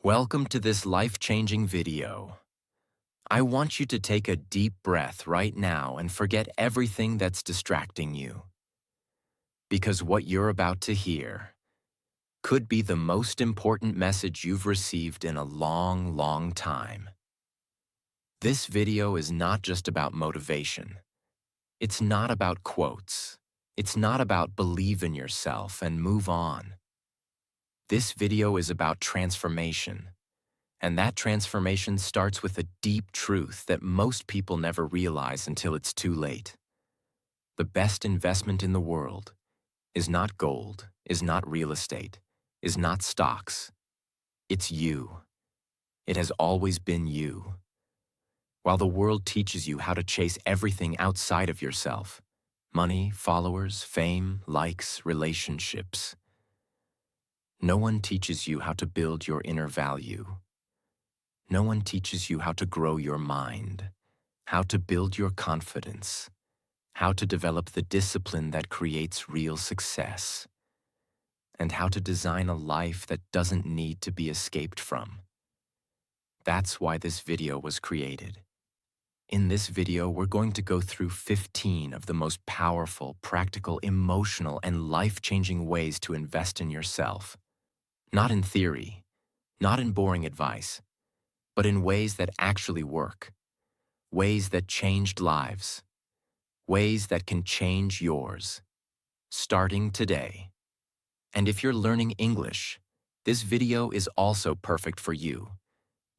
Welcome to this life-changing video. I want you to take a deep breath right now and forget everything that's distracting you. Because what you're about to hear could be the most important message you've received in a long, long time. This video is not just about motivation. It's not about quotes. It's not about believe in yourself and move on. This video is about transformation. And that transformation starts with a deep truth that most people never realize until it's too late. The best investment in the world is not gold, is not real estate, is not stocks. It's you. It has always been you. While the world teaches you how to chase everything outside of yourself, money, followers, fame, likes, relationships, no one teaches you how to build your inner value. No one teaches you how to grow your mind, how to build your confidence, how to develop the discipline that creates real success, and how to design a life that doesn't need to be escaped from. That's why this video was created. In this video, we're going to go through 15 of the most powerful, practical, emotional, and life-changing ways to invest in yourself. Not in theory, not in boring advice, but in ways that actually work, ways that changed lives, ways that can change yours, starting today. And if you're learning English, this video is also perfect for you,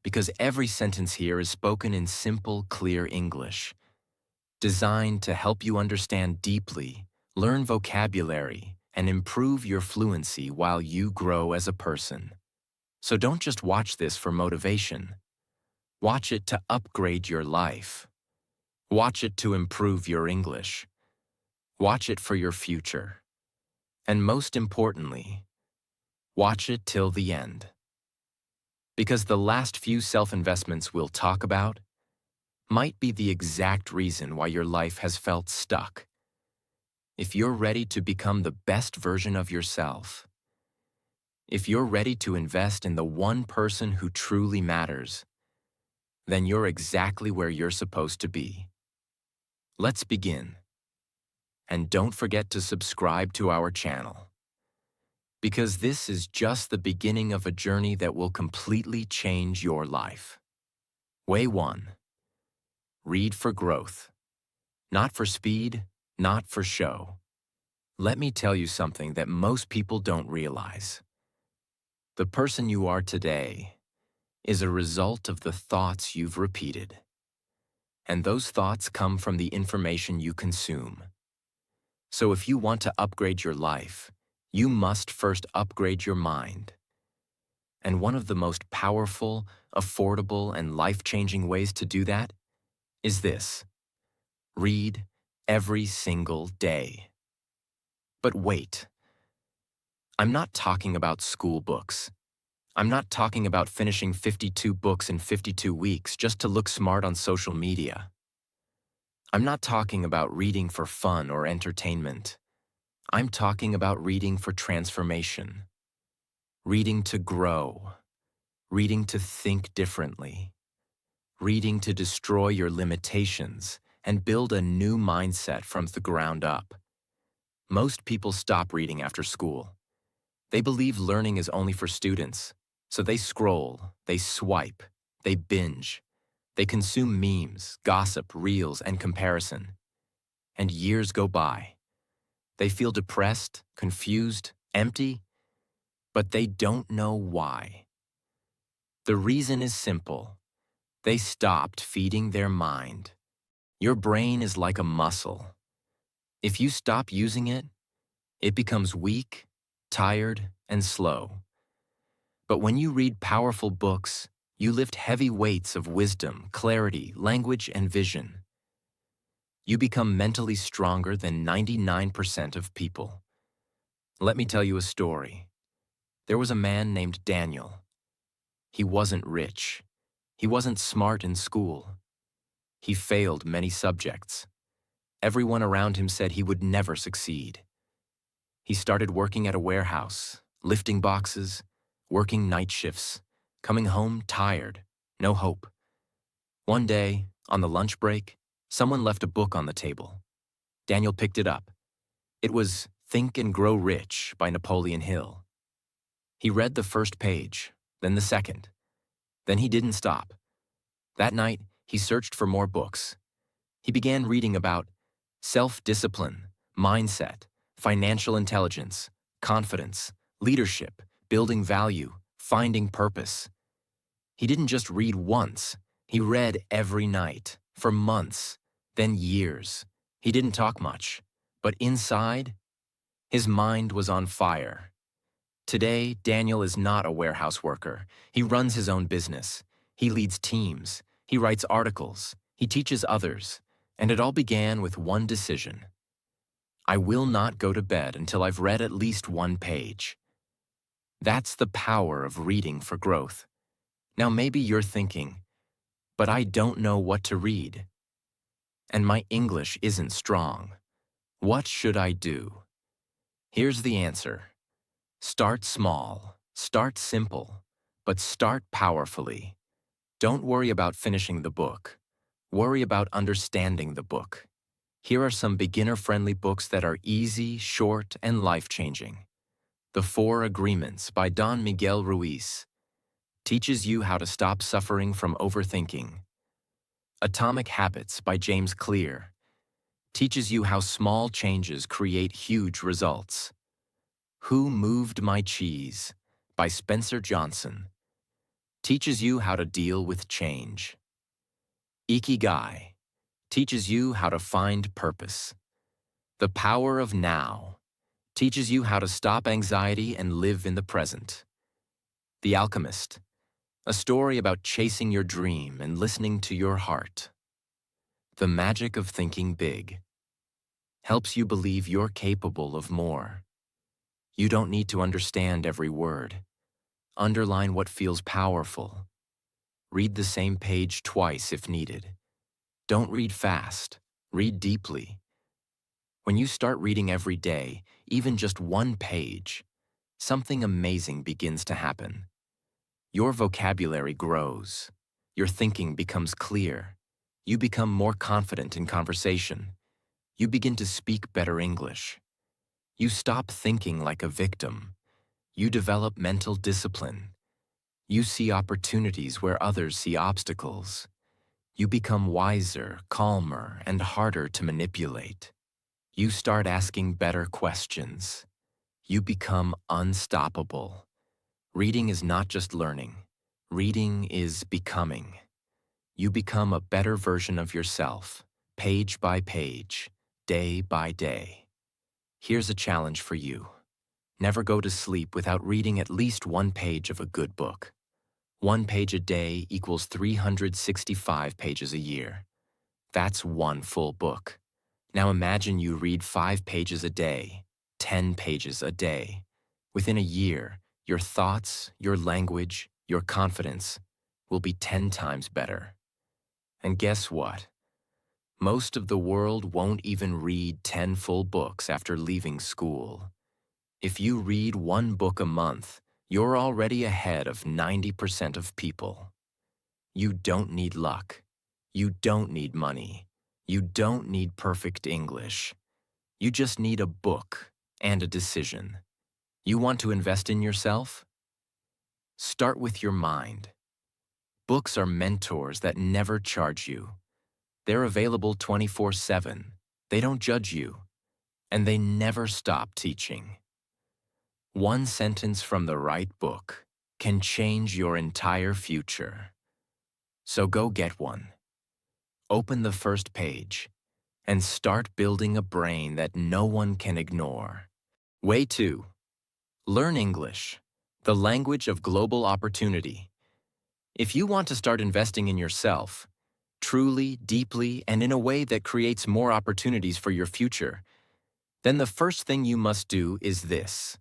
because every sentence here is spoken in simple, clear English, designed to help you understand deeply, learn vocabulary, and improve your fluency while you grow as a person. So don't just watch this for motivation. Watch it to upgrade your life. Watch it to improve your English. Watch it for your future. And most importantly, watch it till the end. Because the last few self-investments we'll talk about might be the exact reason why your life has felt stuck. If you're ready to become the best version of yourself, if you're ready to invest in the one person who truly matters, then you're exactly where you're supposed to be. Let's begin. And don't forget to subscribe to our channel, because this is just the beginning of a journey that will completely change your life. Way 1. Read for growth. Not for speed, not for show. Let me tell you something that most people don't realize. The person you are today is a result of the thoughts you've repeated. And those thoughts come from the information you consume. So if you want to upgrade your life, you must first upgrade your mind. And one of the most powerful, affordable, and life-changing ways to do that is this: read every single day. But wait, I'm not talking about school books. I'm not talking about finishing 52 books in 52 weeks just to look smart on social media. I'm not talking about reading for fun or entertainment. I'm talking about reading for transformation. Reading to grow. Reading to think differently. Reading to destroy your limitations and build a new mindset from the ground up. Most people stop reading after school. They believe learning is only for students. So they scroll, they swipe, they binge, they consume memes, gossip, reels, and comparison. And years go by. They feel depressed, confused, empty, but they don't know why. The reason is simple. They stopped feeding their mind. Your brain is like a muscle. If you stop using it, it becomes weak, tired, and slow. But when you read powerful books, you lift heavy weights of wisdom, clarity, language, and vision. You become mentally stronger than 99% of people. Let me tell you a story. There was a man named Daniel. He wasn't rich. He wasn't smart in school. He failed many subjects. Everyone around him said he would never succeed. He started working at a warehouse, lifting boxes, working night shifts, coming home tired, no hope. One day, on the lunch break, someone left a book on the table. Daniel picked it up. It was Think and Grow Rich by Napoleon Hill. He read the first page, then the second. Then he didn't stop. That night, he searched for more books. He began reading about self-discipline, mindset, financial intelligence, confidence, leadership, building value, finding purpose. He didn't just read once. He read every night, for months, then years. He didn't talk much, but inside, his mind was on fire. Today, Daniel is not a warehouse worker. He runs his own business. He leads teams. He writes articles. He teaches others. And it all began with one decision. I will not go to bed until I've read at least one page. That's the power of reading for growth. Now maybe you're thinking, but I don't know what to read. And my English isn't strong. What should I do? Here's the answer. Start small, start simple, but start powerfully. Don't worry about finishing the book. Worry about understanding the book. Here are some beginner-friendly books that are easy, short, and life-changing. The 4 Agreements by Don Miguel Ruiz teaches you how to stop suffering from overthinking. Atomic Habits by James Clear teaches you how small changes create huge results. Who Moved My Cheese by Spencer Johnson teaches you how to deal with change. Ikigai teaches you how to find purpose. The Power of Now teaches you how to stop anxiety and live in the present. The Alchemist, a story about chasing your dream and listening to your heart. The Magic of Thinking Big helps you believe you're capable of more. You don't need to understand every word. Underline what feels powerful. Read the same page twice if needed. Don't read fast. Read deeply. When you start reading every day, even just one page, something amazing begins to happen. Your vocabulary grows. Your thinking becomes clear. You become more confident in conversation. You begin to speak better English. You stop thinking like a victim. You develop mental discipline. You see opportunities where others see obstacles. You become wiser, calmer, and harder to manipulate. You start asking better questions. You become unstoppable. Reading is not just learning. Reading is becoming. You become a better version of yourself, page by page, day by day. Here's a challenge for you. Never go to sleep without reading at least one page of a good book. 1 page a day equals 365 pages a year. That's one full book. Now imagine you read 5 pages a day, 10 pages a day. Within a year, your thoughts, your language, your confidence will be 10 times better. And guess what? Most of the world won't even read 10 full books after leaving school. If you read 1 book a month, you're already ahead of 90% of people. You don't need luck. You don't need money. You don't need perfect English. You just need a book and a decision. You want to invest in yourself? Start with your mind. Books are mentors that never charge you. They're available 24/7. They don't judge you. And they never stop teaching. One sentence from the right book can change your entire future. So go get one. Open the first page and start building a brain that no one can ignore. Way 2. Learn English, the language of global opportunity. If you want to start investing in yourself, truly, deeply, and in a way that creates more opportunities for your future, then the first thing you must do is this.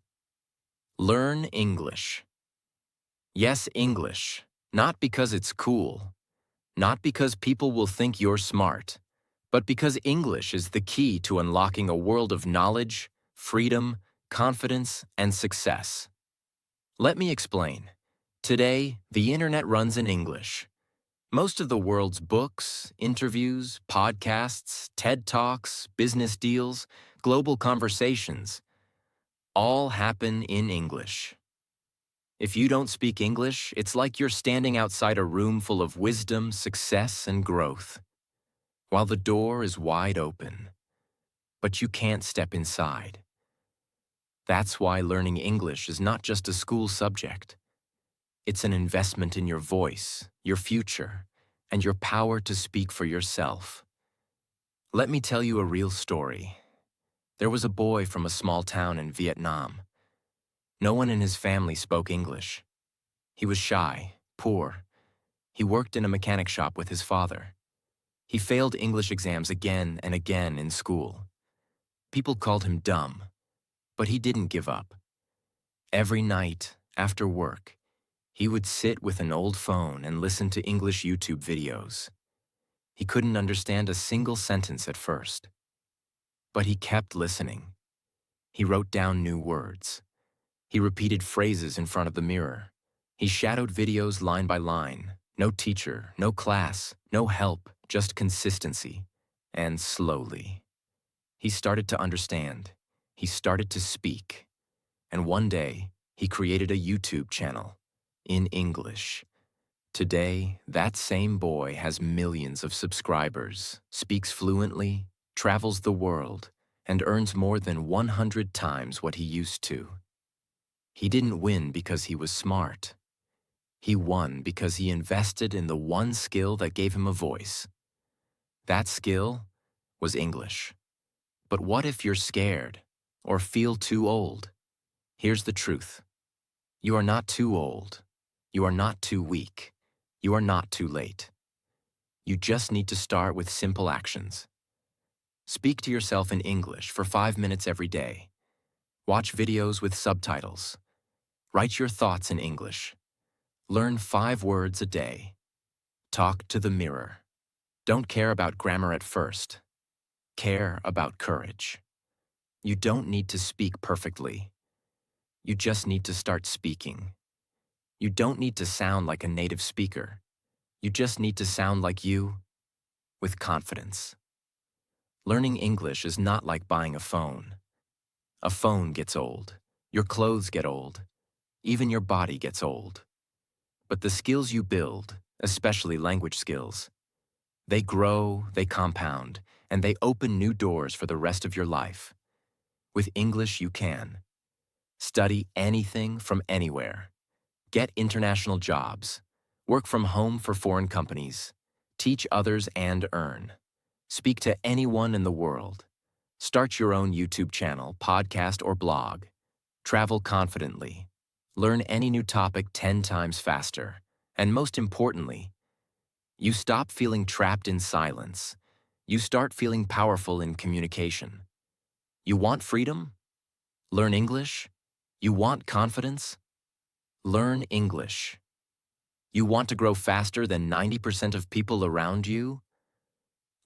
Learn English. Yes, English. Not because it's cool. Not because people will think you're smart. But because English is the key to unlocking a world of knowledge, freedom, confidence, and success. Let me explain. Today, the internet runs in English. Most of the world's books, interviews, podcasts, TED Talks, business deals, global conversations all happen in English. If you don't speak English, it's like you're standing outside a room full of wisdom, success, and growth, while the door is wide open, but you can't step inside. That's why learning English is not just a school subject. It's an investment in your voice, your future, and your power to speak for yourself. Let me tell you a real story. There was a boy from a small town in Vietnam. No one in his family spoke English. He was shy, poor. He worked in a mechanic shop with his father. He failed English exams again and again in school. People called him dumb, but he didn't give up. Every night, after work, he would sit with an old phone and listen to English YouTube videos. He couldn't understand a single sentence at first, but he kept listening. He wrote down new words. He repeated phrases in front of the mirror. He shadowed videos line by line. No teacher, no class, no help, just consistency. And slowly, he started to understand. He started to speak. And one day, he created a YouTube channel in English. Today, that same boy has millions of subscribers, speaks fluently, travels the world, and earns more than 100 times what he used to. He didn't win because he was smart. He won because he invested in the one skill that gave him a voice. That skill was English. But what if you're scared or feel too old? Here's the truth. You are not too old. You are not too weak. You are not too late. You just need to start with simple actions. Speak to yourself in English for 5 minutes every day. Watch videos with subtitles. Write your thoughts in English. Learn 5 words a day. Talk to the mirror. Don't care about grammar at first. Care about courage. You don't need to speak perfectly. You just need to start speaking. You don't need to sound like a native speaker. You just need to sound like you, with confidence. Learning English is not like buying a phone. A phone gets old. Your clothes get old. Even your body gets old. But the skills you build, especially language skills, they grow, they compound, and they open new doors for the rest of your life. With English, you can study anything from anywhere, get international jobs, work from home for foreign companies, teach others and earn, speak to anyone in the world, start your own YouTube channel, podcast, or blog, travel confidently, learn any new topic 10 times faster, and most importantly, you stop feeling trapped in silence. You start feeling powerful in communication. You want freedom? Learn English? You want confidence? Learn English. You want to grow faster than 90% of people around you?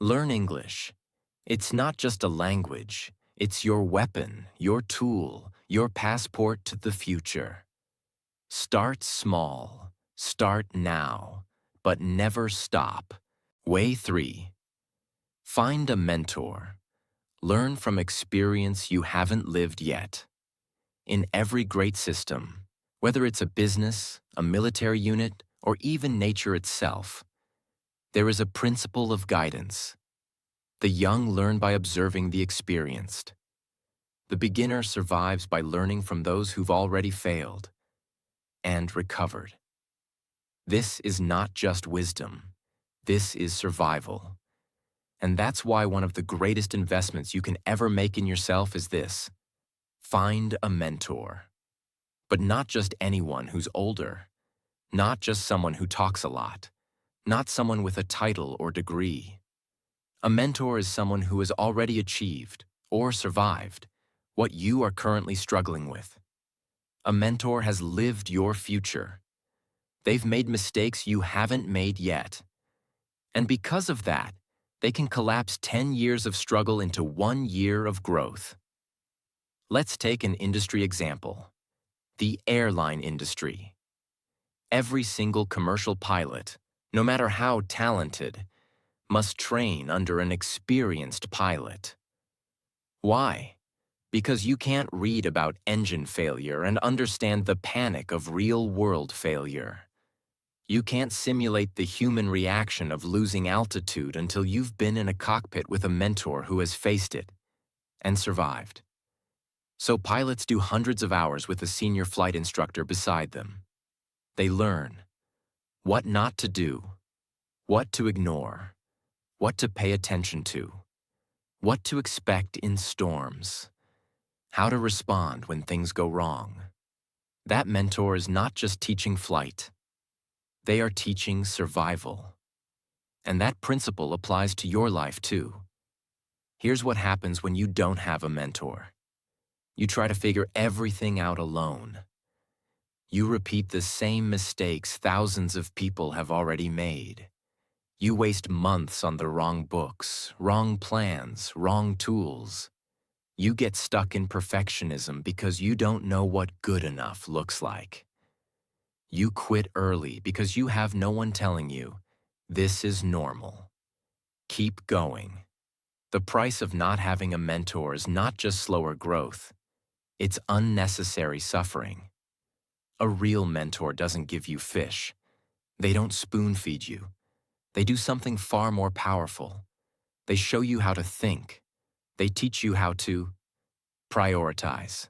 Learn English. It's not just a language. It's your weapon, your tool, your passport to the future. Start small. Start now. But never stop. Way 3. Find a mentor. Learn from experience you haven't lived yet. In every great system, whether it's a business, a military unit, or even nature itself, there is a principle of guidance. The young learn by observing the experienced. The beginner survives by learning from those who've already failed and recovered. This is not just wisdom. This is survival. And that's why one of the greatest investments you can ever make in yourself is this. Find a mentor. But not just anyone who's older. Not just someone who talks a lot. Not someone with a title or degree. A mentor is someone who has already achieved, or survived, what you are currently struggling with. A mentor has lived your future. They've made mistakes you haven't made yet. And because of that, they can collapse 10 years of struggle into 1 year of growth. Let's take an industry example. The airline industry. Every single commercial pilot, no matter how talented, must train under an experienced pilot. Why? Because you can't read about engine failure and understand the panic of real-world failure. You can't simulate the human reaction of losing altitude until you've been in a cockpit with a mentor who has faced it and survived. So pilots do hundreds of hours with a senior flight instructor beside them. They learn what not to do, what to ignore, what to pay attention to, what to expect in storms, how to respond when things go wrong. That mentor is not just teaching flight. They are teaching survival. And that principle applies to your life too. Here's what happens when you don't have a mentor. You try to figure everything out alone. You repeat the same mistakes thousands of people have already made. You waste months on the wrong books, wrong plans, wrong tools. You get stuck in perfectionism because you don't know what good enough looks like. You quit early because you have no one telling you, this is normal. Keep going. The price of not having a mentor is not just slower growth, it's unnecessary suffering. A real mentor doesn't give you fish. They don't spoon-feed you. They do something far more powerful. They show you how to think. They teach you how to prioritize,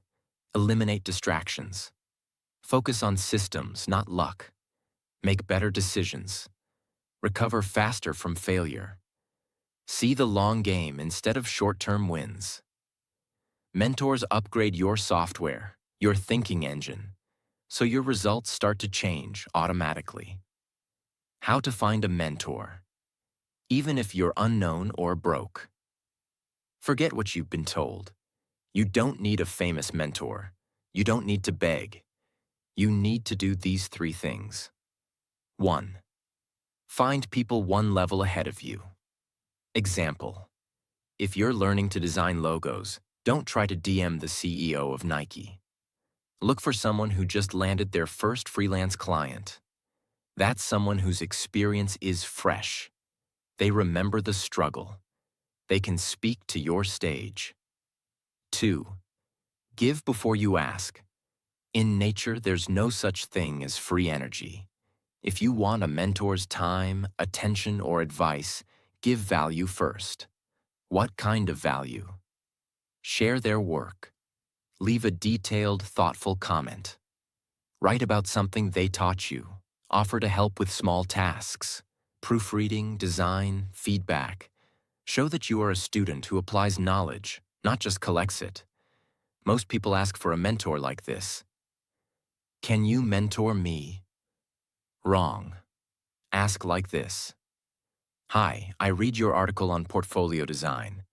eliminate distractions, focus on systems, not luck, make better decisions, recover faster from failure. See the long game instead of short-term wins. Mentors upgrade your software, your thinking engine, so your results start to change automatically. How to find a mentor, even if you're unknown or broke. Forget what you've been told. You don't need a famous mentor. You don't need to beg. You need to do these 3 things. 1. Find people one level ahead of you. Example: if you're learning to design logos, don't try to DM the CEO of Nike. Look for someone who just landed their first freelance client. That's someone whose experience is fresh. They remember the struggle. They can speak to your stage. 2. Give before you ask. In nature, there's no such thing as free energy. If you want a mentor's time, attention, or advice, give value first. What kind of value? Share their work. Leave a detailed, thoughtful comment. Write about something they taught you. Offer to help with small tasks. Proofreading, design, feedback. Show that you are a student who applies knowledge, not just collects it. Most people ask for a mentor like this. Can you mentor me? Wrong. Ask like this. Hi, I read your article on portfolio design.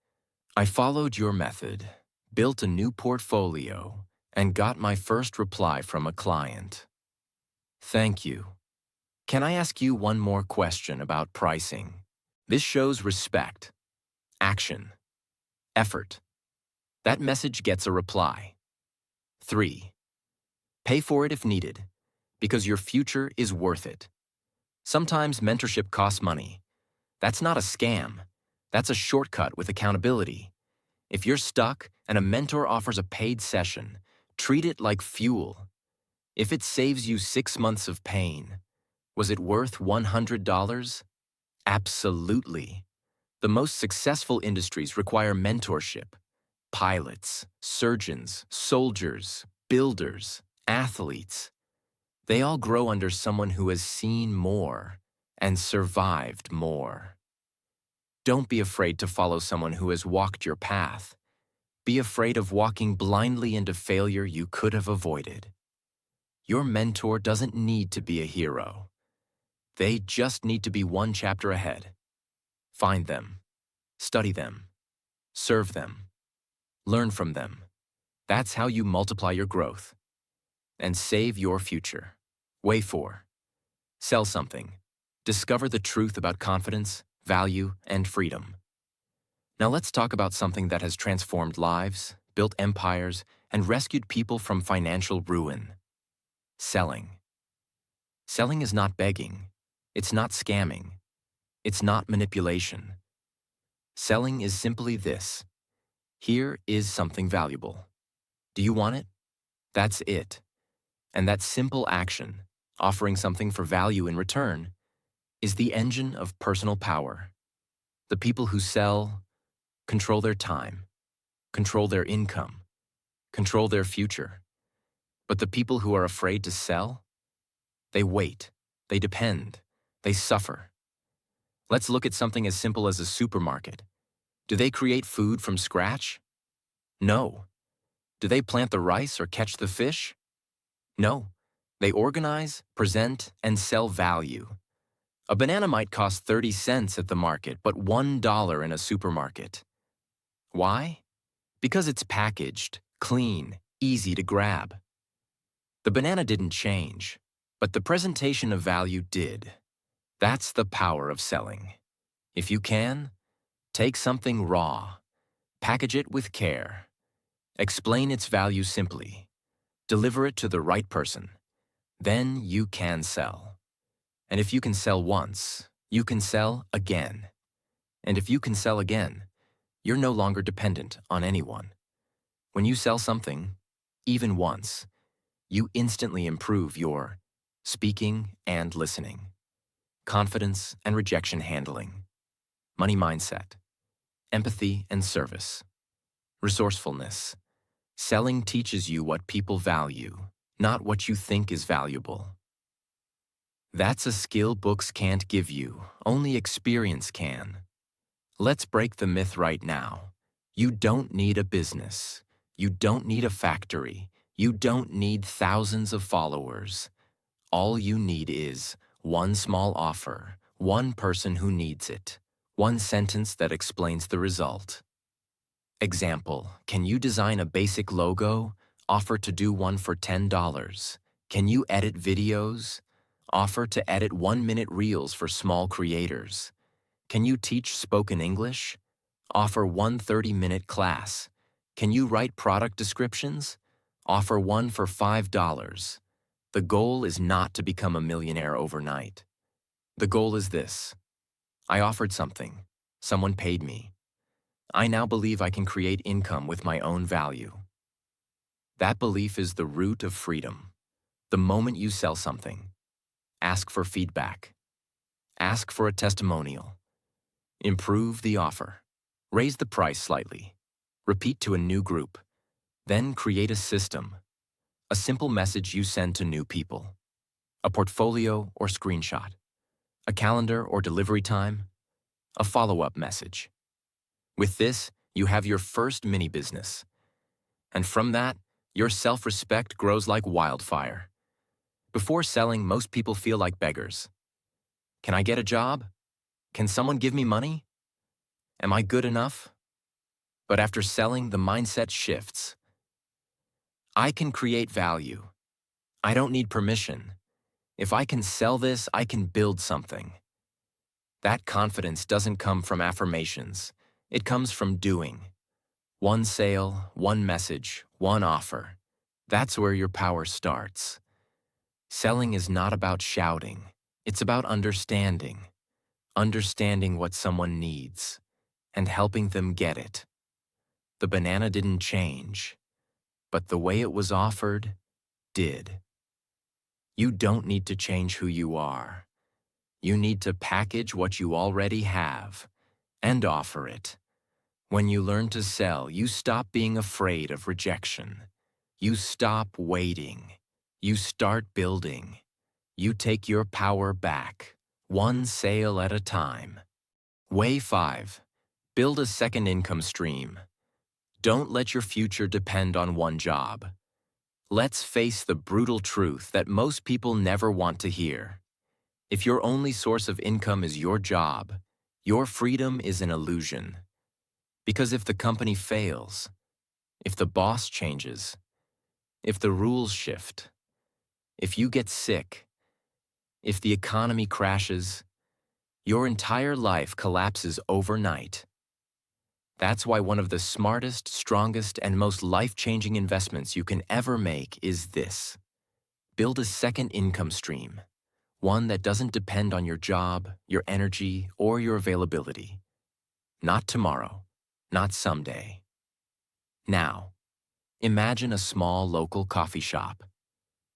I followed your method, built a new portfolio, and got my first reply from a client. Thank you. Can I ask you one more question about pricing? This shows respect, action, effort. That message gets a reply. 3. Pay for it if needed, because your future is worth it. Sometimes mentorship costs money. That's not a scam. That's a shortcut with accountability. If you're stuck and a mentor offers a paid session, treat it like fuel. If it saves you 6 months of pain, was it worth $100? Absolutely. The most successful industries require mentorship. Pilots, surgeons, soldiers, builders, athletes. They all grow under someone who has seen more and survived more. Don't be afraid to follow someone who has walked your path. Be afraid of walking blindly into failure you could have avoided. Your mentor doesn't need to be a hero. They just need to be one chapter ahead. Find them, study them, serve them, learn from them. That's how you multiply your growth and save your future. Way 4. Sell something. Discover the truth about confidence, value, and freedom. Now let's talk about something that has transformed lives, built empires, and rescued people from financial ruin. Selling. Selling is not begging. It's not scamming. It's not manipulation. Selling is simply this. Here is something valuable. Do you want it? That's it. And that simple action, offering something for value in return, is the engine of personal power. The people who sell control their time, control their income, control their future. But the people who are afraid to sell, they wait, they depend, they suffer. Let's look at something as simple as a supermarket. Do they create food from scratch? No. Do they plant the rice or catch the fish? No. They organize, present, and sell value. A banana might cost 30 cents at the market, but $1 in a supermarket. Why? Because it's packaged, clean, easy to grab. The banana didn't change, but the presentation of value did. That's the power of selling. If you can, take something raw, package it with care, explain its value simply, deliver it to the right person. Then you can sell. And if you can sell once, you can sell again. And if you can sell again, you're no longer dependent on anyone. When you sell something, even once, you instantly improve your speaking and listening, confidence and rejection handling, money mindset, empathy and service, resourcefulness. Selling teaches you what people value, not what you think is valuable. That's a skill books can't give you, only experience can. Let's break the myth right now. You don't need a business. You don't need a factory. You don't need thousands of followers. All you need is one small offer, one person who needs it, one sentence that explains the result. Example, can you design a basic logo? Offer to do one for $10. Can you edit videos? Offer to edit 1-minute reels for small creators. Can you teach spoken English? Offer one 30-minute class. Can you write product descriptions? Offer one for $5. The goal is not to become a millionaire overnight. The goal is this. I offered something. Someone paid me. I now believe I can create income with my own value. That belief is the root of freedom. The moment you sell something, ask for feedback. Ask for a testimonial. Improve the offer. Raise the price slightly. Repeat to a new group. Then create a system. A simple message you send to new people. A portfolio or screenshot. A calendar or delivery time. A follow-up message. With this, you have your first mini business. And from that, your self-respect grows like wildfire. Before selling, most people feel like beggars. Can I get a job? Can someone give me money? Am I good enough? But after selling, the mindset shifts. I can create value. I don't need permission. If I can sell this, I can build something. That confidence doesn't come from affirmations. It comes from doing. One sale, one message, one offer. That's where your power starts. Selling is not about shouting. It's about understanding. Understanding what someone needs and helping them get it. The banana didn't change, but the way it was offered did. You don't need to change who you are. You need to package what you already have and offer it. When you learn to sell, you stop being afraid of rejection. You stop waiting. You start building. You take your power back, one sale at a time. Way 5. Build a second income stream. Don't let your future depend on one job. Let's face the brutal truth that most people never want to hear. If your only source of income is your job, your freedom is an illusion. Because if the company fails, if the boss changes, if the rules shift, if you get sick, if the economy crashes, your entire life collapses overnight. That's why one of the smartest, strongest, and most life-changing investments you can ever make is this. Build a second income stream. One that doesn't depend on your job, your energy, or your availability. Not tomorrow, not someday. Now, imagine a small local coffee shop.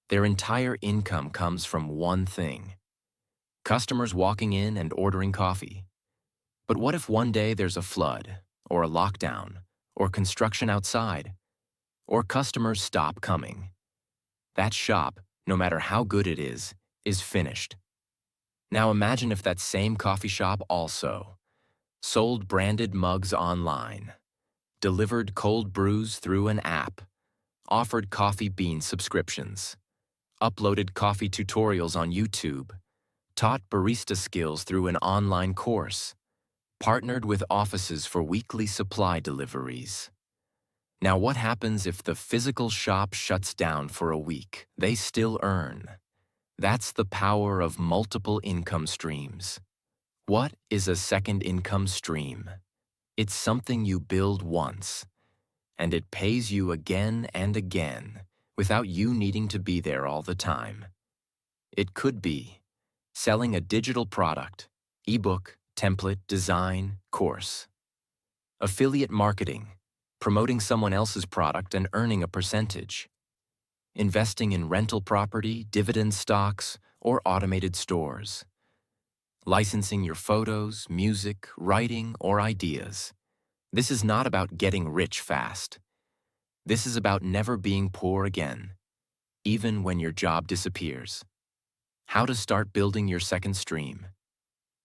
Their entire income comes from one thing: customers walking in and ordering coffee. But what if one day there's a flood, or a lockdown, or construction outside, or customers stop coming? That shop, no matter how good it is finished. Now imagine if that same coffee shop also sold branded mugs online, delivered cold brews through an app, offered coffee bean subscriptions, uploaded coffee tutorials on YouTube, taught barista skills through an online course, partnered with offices for weekly supply deliveries. Now what happens if the physical shop shuts down for a week? They still earn. That's the power of multiple income streams. What is a second income stream? It's something you build once, and it pays you again and again without you needing to be there all the time. It could be selling a digital product, ebook, template, design, course. Affiliate marketing, promoting someone else's product and earning a percentage. Investing in rental property, dividend stocks, or automated stores. Licensing your photos, music, writing, or ideas. This is not about getting rich fast. This is about never being poor again, even when your job disappears. How to start building your second stream,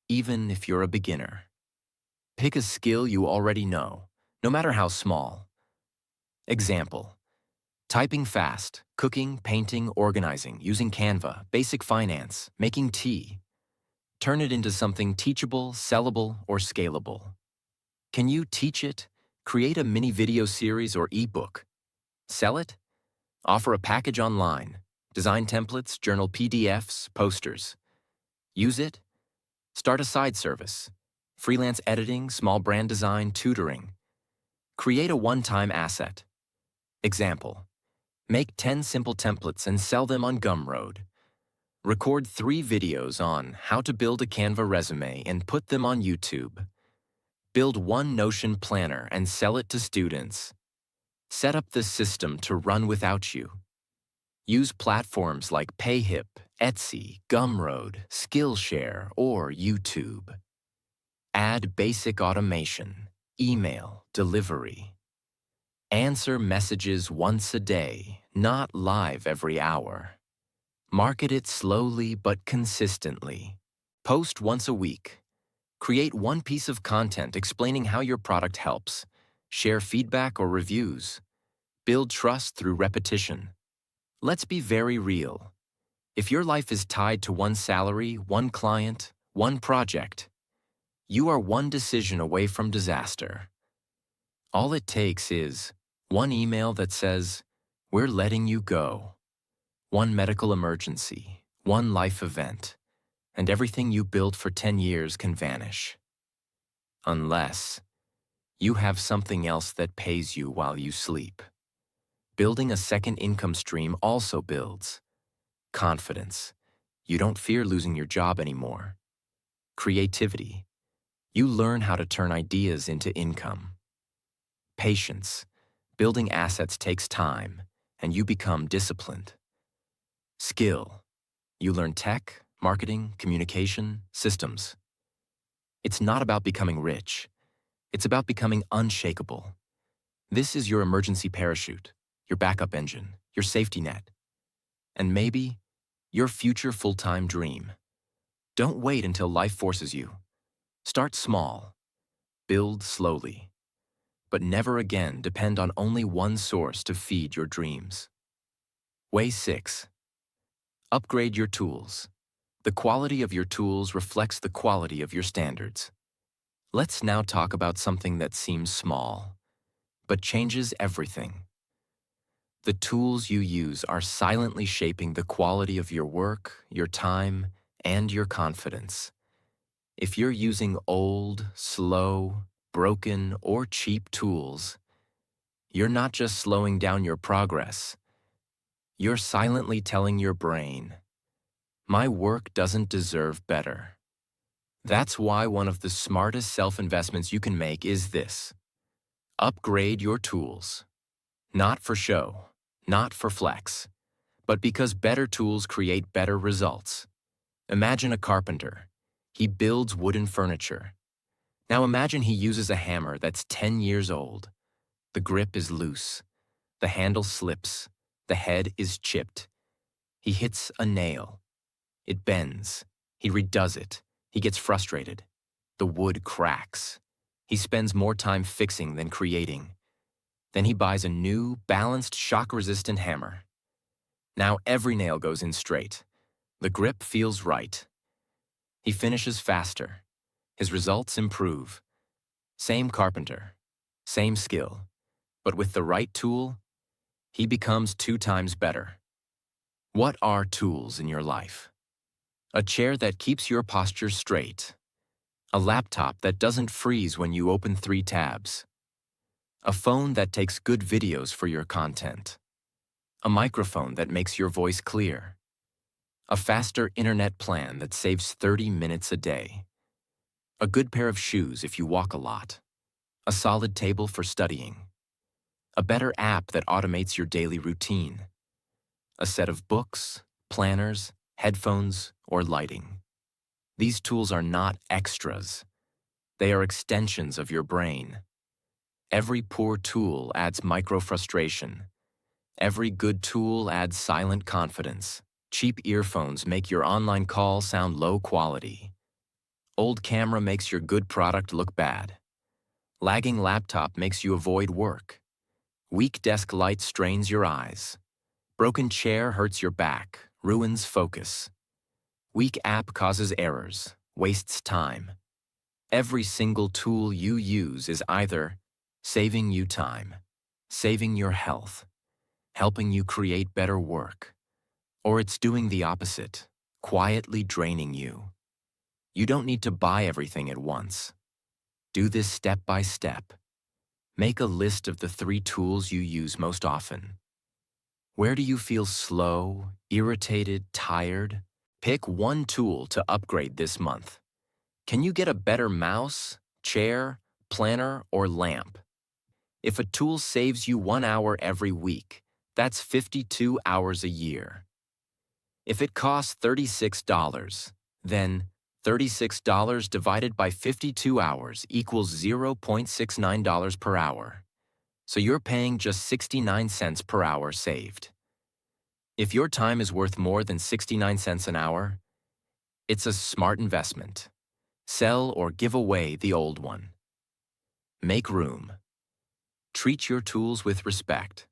even if you're a beginner. Pick a skill you already know, no matter how small. Example: typing fast, cooking, painting, organizing, using Canva, basic finance, making tea. Turn it into something teachable, sellable, or scalable. Can you teach it? Create a mini video series or ebook. Sell it? Offer a package online. Design templates, journal PDFs, posters. Use it? Start a side service. Freelance editing, small brand design, tutoring. Create a one-time asset. Example: make 10 simple templates and sell them on Gumroad. Record 3 videos on how to build a Canva resume and put them on YouTube. Build one Notion planner and sell it to students. Set up the system to run without you. Use platforms like Payhip, Etsy, Gumroad, Skillshare, or YouTube. Add basic automation, email, delivery. Answer messages once a day, not live every hour. Market it slowly but consistently. Post once a week. Create one piece of content explaining how your product helps. Share feedback or reviews. Build trust through repetition. Let's be very real. If your life is tied to one salary, one client, one project, you are one decision away from disaster. All it takes is one email that says, "We're letting you go." One medical emergency, one life event, and everything you built for 10 years can vanish. Unless you have something else that pays you while you sleep. Building a second income stream also builds confidence. You don't fear losing your job anymore. Creativity. You learn how to turn ideas into income. Patience. Building assets takes time, and you become disciplined. Skill. You learn tech, marketing, communication, systems. It's not about becoming rich. It's about becoming unshakable. This is your emergency parachute, your backup engine, your safety net, and maybe your future full-time dream. Don't wait until life forces you. Start small. Build slowly. But never again depend on only one source to feed your dreams. Way 6. Upgrade your tools. The quality of your tools reflects the quality of your standards. Let's now talk about something that seems small, but changes everything. The tools you use are silently shaping the quality of your work, your time, and your confidence. If you're using old, slow, broken, or cheap tools, you're not just slowing down your progress. You're silently telling your brain, My work doesn't deserve better. That's why one of the smartest self-investments you can make is this. Upgrade your tools. Not for show, not for flex, but because better tools create better results. Imagine a carpenter. He builds wooden furniture. Now imagine he uses a hammer that's 10 years old. The grip is loose. The handle slips. The head is chipped. He hits a nail. It bends. He redoes it. He gets frustrated. The wood cracks. He spends more time fixing than creating. Then he buys a new, balanced, shock-resistant hammer. Now every nail goes in straight. The grip feels right. He finishes faster. His results improve. Same carpenter, same skill, but with the right tool, he becomes 2 times better. What are tools in your life? A chair that keeps your posture straight. A laptop that doesn't freeze when you open 3 tabs. A phone that takes good videos for your content. A microphone that makes your voice clear. A faster internet plan that saves 30 minutes a day. A good pair of shoes if you walk a lot. A solid table for studying. A better app that automates your daily routine. A set of books, planners, headphones, or lighting. These tools are not extras. They are extensions of your brain. Every poor tool adds micro-frustration. Every good tool adds silent confidence. Cheap earphones make your online call sound low quality. Old camera makes your good product look bad. Lagging laptop makes you avoid work. Weak desk light strains your eyes. Broken chair hurts your back, ruins focus. Weak app causes errors, wastes time. Every single tool you use is either saving you time, saving your health, helping you create better work, or it's doing the opposite, quietly draining you. You don't need to buy everything at once. Do this step by step. Make a list of the 3 tools you use most often. Where do you feel slow, irritated, tired? Pick one tool to upgrade this month. Can you get a better mouse, chair, planner, or lamp? If a tool saves you 1 hour every week, that's 52 hours a year. If it costs $36, then $36 divided by 52 hours equals $0.69 per hour. So you're paying just 69 cents per hour saved. If your time is worth more than 69 cents an hour, it's a smart investment. Sell or give away the old one. Make room. Treat your tools with respect.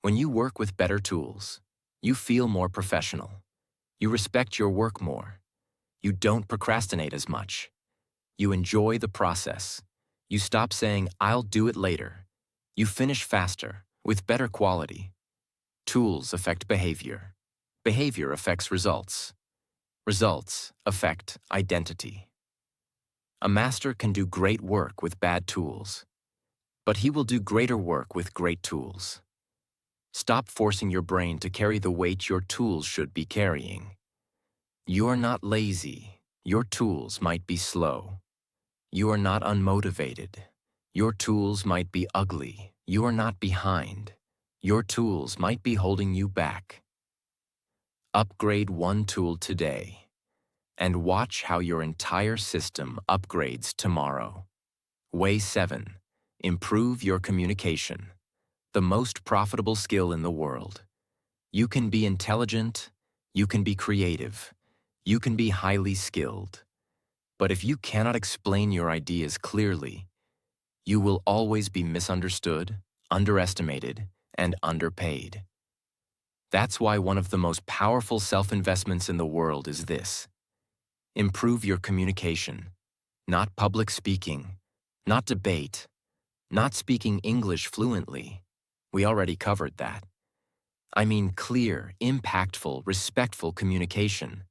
When you work with better tools, you feel more professional. You respect your work more. You don't procrastinate as much. You enjoy the process. You stop saying, "I'll do it later." You finish faster, with better quality. Tools affect behavior. Behavior affects results. Results affect identity. A master can do great work with bad tools, but he will do greater work with great tools. Stop forcing your brain to carry the weight your tools should be carrying. You're not lazy. Your tools might be slow. You are not unmotivated. Your tools might be ugly. You are not behind. Your tools might be holding you back. Upgrade one tool today, and watch how your entire system upgrades tomorrow. Way 7. Improve your communication. The most profitable skill in the world. You can be intelligent. You can be creative. You can be highly skilled. But if you cannot explain your ideas clearly, you will always be misunderstood, underestimated, and underpaid. That's why one of the most powerful self-investments in the world is this. Improve your communication. Not public speaking, not debate, not speaking English fluently. We already covered that. I mean clear, impactful, respectful communication.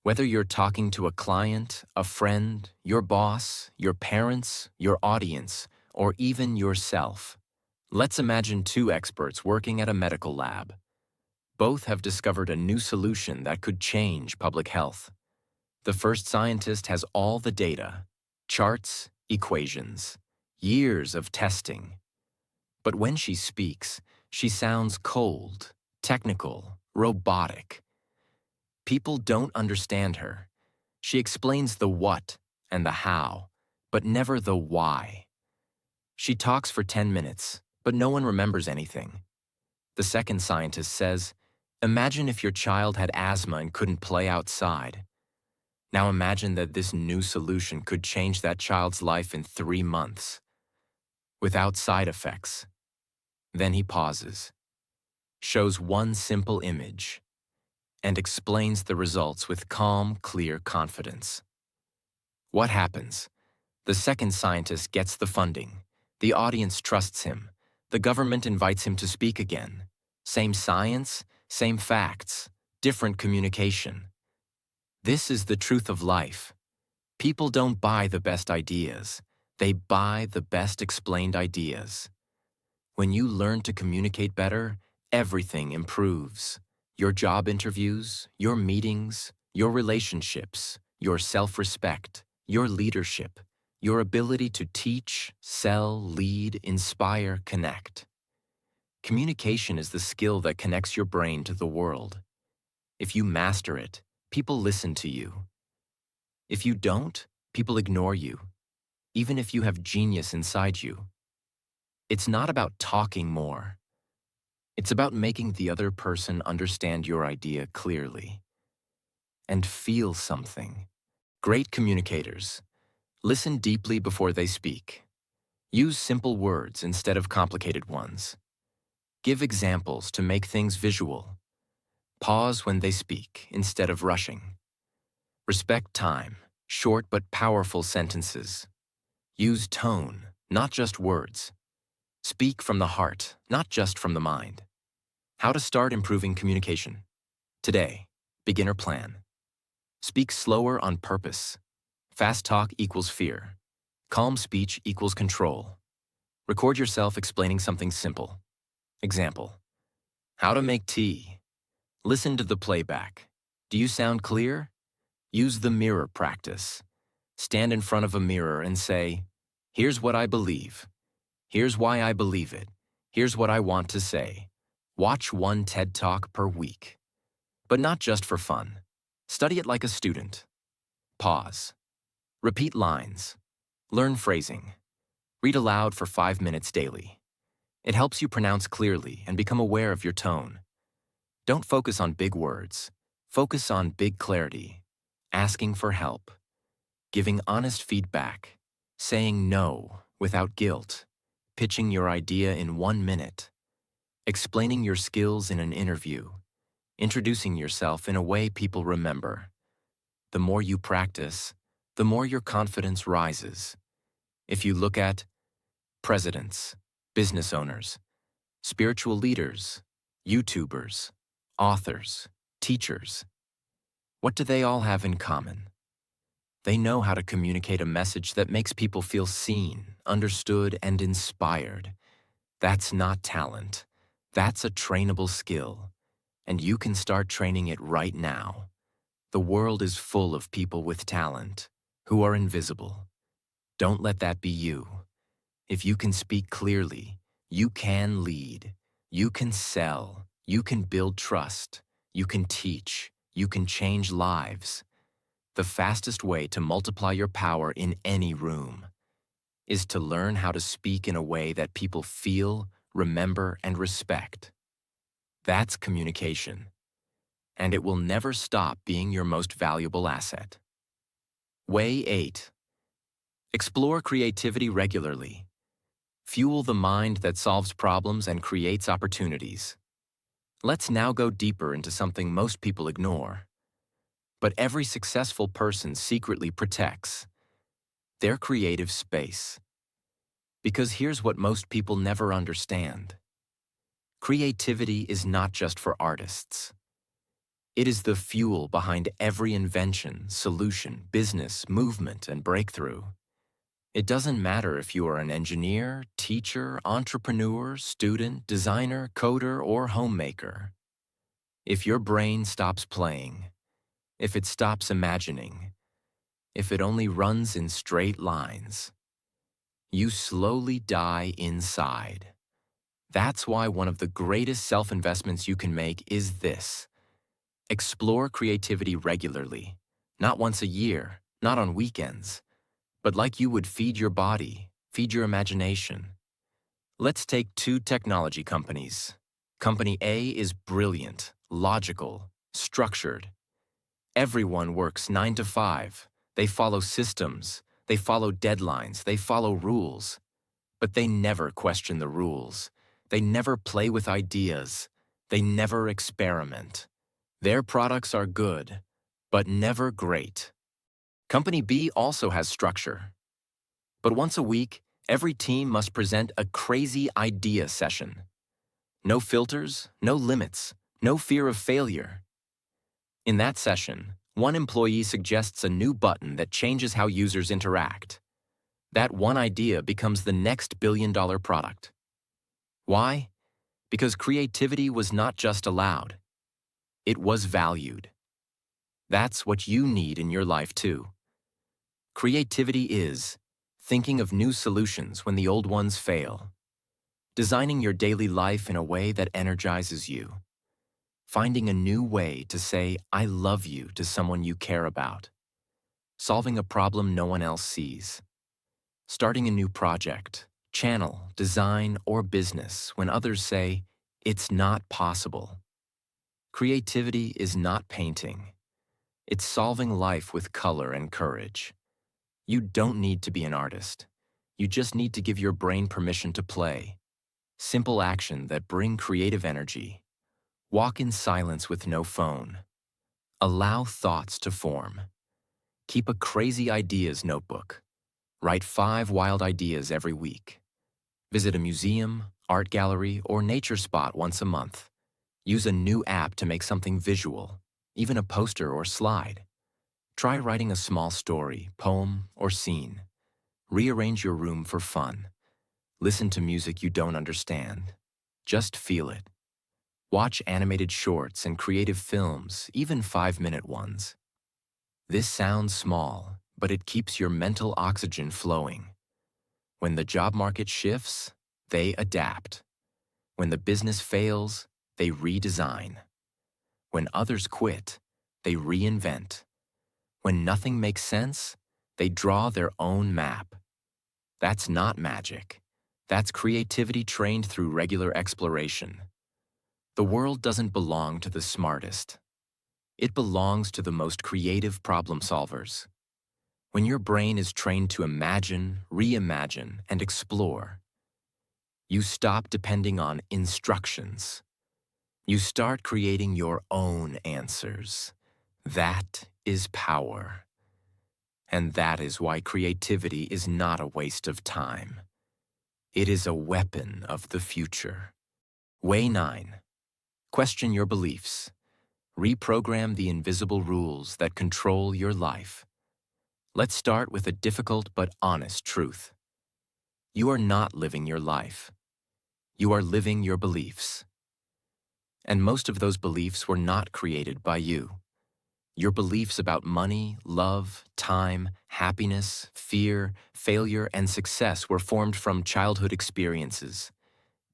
Whether you're talking to a client, a friend, your boss, your parents, your audience, or even yourself. Let's imagine 2 experts working at a medical lab. Both have discovered a new solution that could change public health. The first scientist has all the data, charts, equations, years of testing. But when she speaks, she sounds cold, technical, robotic. People don't understand her. She explains the what and the how, but never the why. She talks for 10 minutes, but no one remembers anything. The second scientist says, imagine if your child had asthma and couldn't play outside. Now imagine that this new solution could change that child's life in 3 months, without side effects. Then he pauses, shows one simple image, and explains the results with calm, clear confidence. What happens? The second scientist gets the funding. The audience trusts him. The government invites him to speak again. Same science, same facts, different communication. This is the truth of life. People don't buy the best ideas. They buy the best explained ideas. When you learn to communicate better, everything improves. Your job interviews, your meetings, your relationships, your self-respect, your leadership, your ability to teach, sell, lead, inspire, connect. Communication is the skill that connects your brain to the world. If you master it, people listen to you. If you don't, people ignore you, even if you have genius inside you. It's not about talking more. It's about making the other person understand your idea clearly and feel something. Great communicators listen deeply before they speak. Use simple words instead of complicated ones. Give examples to make things visual. Pause when they speak instead of rushing. Respect time, short but powerful sentences. Use tone, not just words. Speak from the heart, not just from the mind. How to start improving communication. Today, beginner plan. Speak slower on purpose. Fast talk equals fear. Calm speech equals control. Record yourself explaining something simple. Example: how to make tea. Listen to the playback. Do you sound clear? Use the mirror practice. Stand in front of a mirror and say, here's what I believe. Here's why I believe it. Here's what I want to say. Watch one TED Talk per week. But not just for fun. Study it like a student. Pause. Repeat lines. Learn phrasing. Read aloud for 5 minutes daily. It helps you pronounce clearly and become aware of your tone. Don't focus on big words. Focus on big clarity. Asking for help. Giving honest feedback. Saying no without guilt. Pitching your idea in 1 minute. Explaining your skills in an interview. Introducing yourself in a way people remember. The more you practice, the more your confidence rises. If you look at presidents, business owners, spiritual leaders, YouTubers, authors, teachers, what do they all have in common? They know how to communicate a message that makes people feel seen, understood, and inspired. That's not talent. That's a trainable skill, and you can start training it right now. The world is full of people with talent who are invisible. Don't let that be you. If you can speak clearly, you can lead, you can sell, you can build trust, you can teach, you can change lives. The fastest way to multiply your power in any room is to learn how to speak in a way that people feel, remember, and respect. That's communication, and it will never stop being your most valuable asset. Way 8. Explore creativity regularly. Fuel the mind that solves problems and creates opportunities. Let's now go deeper into something most people ignore, but every successful person secretly protects: their creative space. Because here's what most people never understand. Creativity is not just for artists. It is the fuel behind every invention, solution, business, movement, and breakthrough. It doesn't matter if you are an engineer, teacher, entrepreneur, student, designer, coder, or homemaker. If your brain stops playing, if it stops imagining, if it only runs in straight lines, you slowly die inside. That's why one of the greatest self-investments you can make is this. Explore creativity regularly, not once a year, not on weekends, but like you would feed your body, feed your imagination. Let's take two technology companies. Company A is brilliant, logical, structured. Everyone works 9 to 5. They follow systems, they follow deadlines, they follow rules. But they never question the rules. They never play with ideas. They never experiment. Their products are good, but never great. Company B also has structure. But once a week, every team must present a crazy idea session. No filters, no limits, no fear of failure. In that session, one employee suggests a new button that changes how users interact. That one idea becomes the next billion-dollar product. Why? Because creativity was not just allowed. It was valued. That's what you need in your life too. Creativity is thinking of new solutions when the old ones fail, designing your daily life in a way that energizes you, finding a new way to say "I love you" to someone you care about, solving a problem no one else sees, starting a new project, channel, design, or business when others say it's not possible. Creativity is not painting. It's solving life with color and courage. You don't need to be an artist. You just need to give your brain permission to play. Simple action that bring creative energy. Walk in silence with no phone. Allow thoughts to form. Keep a crazy ideas notebook. Write 5 wild ideas every week. Visit a museum, art gallery, or nature spot once a month. Use a new app to make something visual, even a poster or slide. Try writing a small story, poem, or scene. Rearrange your room for fun. Listen to music you don't understand. Just feel it. Watch animated shorts and creative films, even 5-minute ones. This sounds small, but it keeps your mental oxygen flowing. When the job market shifts, they adapt. When the business fails, they redesign. When others quit, they reinvent. When nothing makes sense, they draw their own map. That's not magic. That's creativity trained through regular exploration. The world doesn't belong to the smartest. It belongs to the most creative problem solvers. When your brain is trained to imagine, reimagine, and explore, you stop depending on instructions. You start creating your own answers. That is power. And that is why creativity is not a waste of time. It is a weapon of the future. Way 9. Question your beliefs. Reprogram the invisible rules that control your life. Let's start with a difficult but honest truth. You are not living your life. You are living your beliefs. And most of those beliefs were not created by you. Your beliefs about money, love, time, happiness, fear, failure, and success were formed from childhood experiences.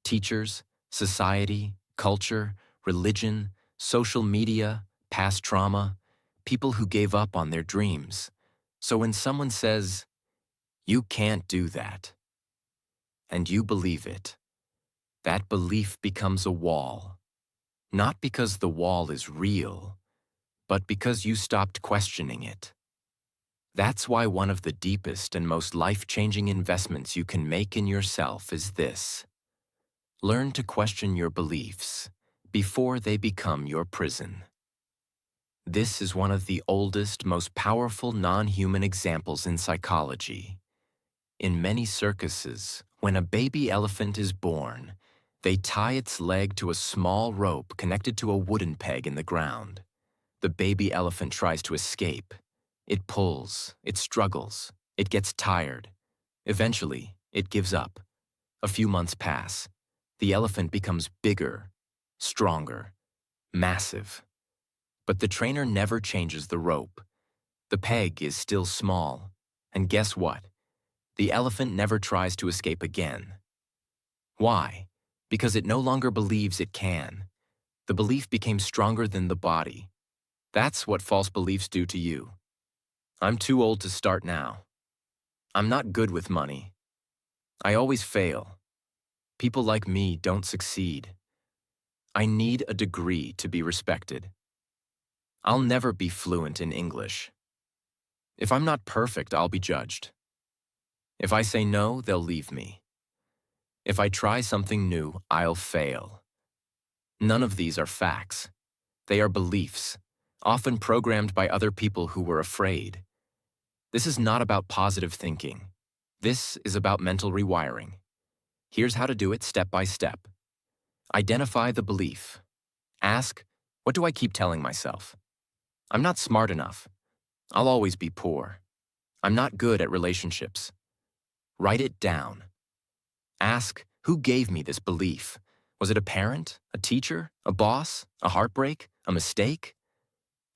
Teachers, society, culture, religion, social media, past trauma, people who gave up on their dreams. So when someone says, "You can't do that," and you believe it, that belief becomes a wall. Not because the wall is real, but because you stopped questioning it. That's why one of the deepest and most life-changing investments you can make in yourself is this. Learn to question your beliefs before they become your prison. This is one of the oldest, most powerful non-human examples in psychology. In many circuses, when a baby elephant is born, they tie its leg to a small rope connected to a wooden peg in the ground. The baby elephant tries to escape. It pulls, it struggles, it gets tired. Eventually, it gives up. A few months pass. The elephant becomes bigger, stronger. massive. But the trainer never changes the rope. The peg is still small. And guess what? The elephant never tries to escape again. Why? Because it no longer believes it can. The belief became stronger than the body. That's what false beliefs do to you. I'm too old to start now. I'm not good with money. I always fail. People like me don't succeed. I need a degree to be respected. I'll never be fluent in English. If I'm not perfect, I'll be judged. If I say no, they'll leave me. If I try something new, I'll fail. None of these are facts. They are beliefs, often programmed by other people who were afraid. This is not about positive thinking. This is about mental rewiring. Here's how to do it step by step. Identify the belief. Ask, what do I keep telling myself? I'm not smart enough. I'll always be poor. I'm not good at relationships. Write it down. Ask, who gave me this belief? Was it a parent, a teacher, a boss, a heartbreak, a mistake?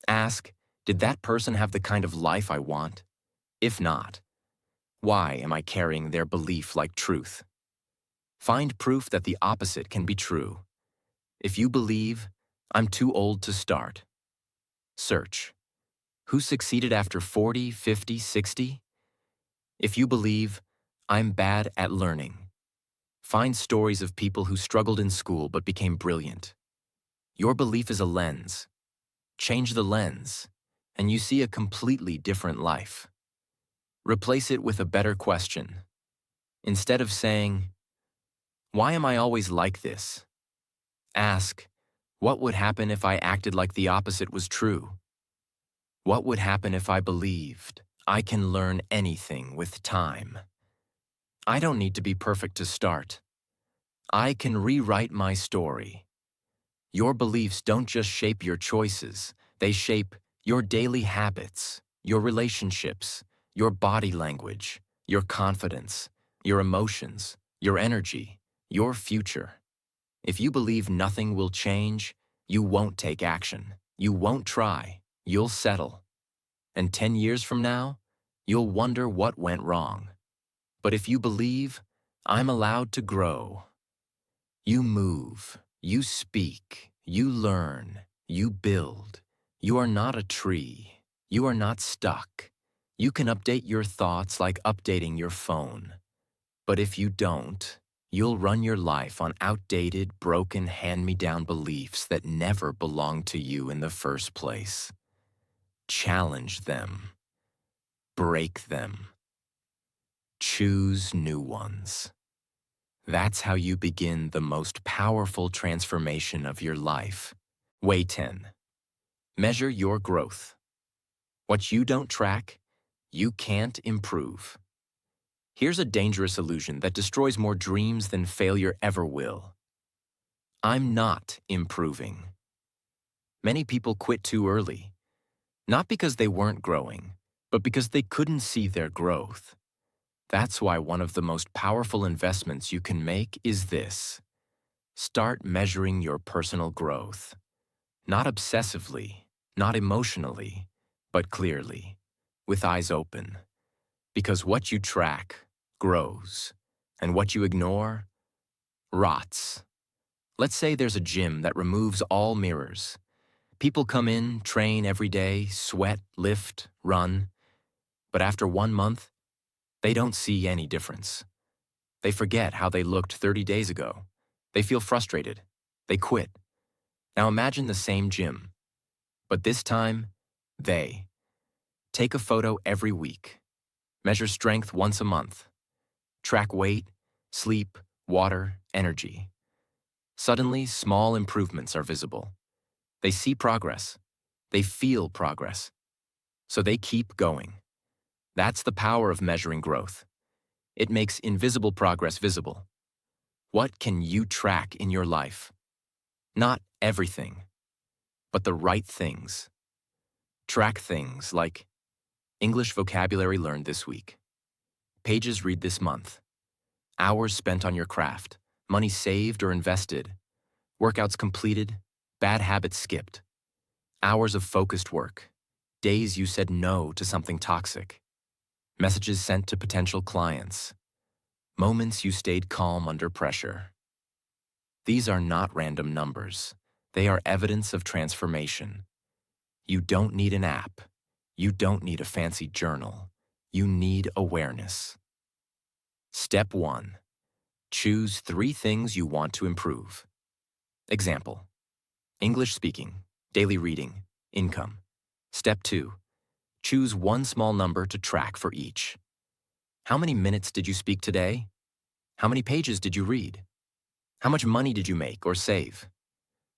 Ask, did that person have the kind of life I want? If not, why am I carrying their belief like truth? Find proof that the opposite can be true. If you believe, I'm too old to start. Search. Who succeeded after 40, 50, 60? If you believe, I'm bad at learning. Find stories of people who struggled in school but became brilliant. Your belief is a lens. Change the lens, and you see a completely different life. Replace it with a better question. Instead of saying, why am I always like this? Ask, what would happen if I acted like the opposite was true? What would happen if I believed I can learn anything with time? I don't need to be perfect to start. I can rewrite my story. Your beliefs don't just shape your choices, they shape your daily habits, your relationships, your body language, your confidence, your emotions, your energy, your future. If you believe nothing will change, you won't take action. You won't try. You'll settle. And 10 years from now, you'll wonder what went wrong. But if you believe, I'm allowed to grow. You move, you speak, you learn, you build. You are not a tree. You are not stuck. You can update your thoughts like updating your phone. But if you don't, you'll run your life on outdated, broken, hand-me-down beliefs that never belonged to you in the first place. Challenge them. Break them. Choose new ones. That's how you begin the most powerful transformation of your life. Way 10. Measure your growth. What you don't track, you can't improve. Here's a dangerous illusion that destroys more dreams than failure ever will. I'm not improving. Many people quit too early, not because they weren't growing, but because they couldn't see their growth. That's why one of the most powerful investments you can make is this. Start measuring your personal growth. Not obsessively, not emotionally, but clearly, with eyes open. Because what you track grows, and what you ignore rots. Let's say there's a gym that removes all mirrors. People come in, train every day, sweat, lift, run. But after 1 month, they don't see any difference. They forget how they looked 30 days ago. They feel frustrated. They quit. Now imagine the same gym. But this time, they. Take a photo every week. Measure strength once a month. Track weight, sleep, water, energy. Suddenly, small improvements are visible. They see progress. They feel progress. So they keep going. That's the power of measuring growth. It makes invisible progress visible. What can you track in your life? Not everything, but the right things. Track things like English vocabulary learned this week, pages read this month, hours spent on your craft, money saved or invested, workouts completed, bad habits skipped, hours of focused work, days you said no to something toxic, messages sent to potential clients, moments you stayed calm under pressure. These are not random numbers. They are evidence of transformation. You don't need an app. You don't need a fancy journal. You need awareness. Step 1. Choose 3 things you want to improve. Example: English speaking, daily reading, income. Step 2. Choose one small number to track for each. How many minutes did you speak today? How many pages did you read? How much money did you make or save?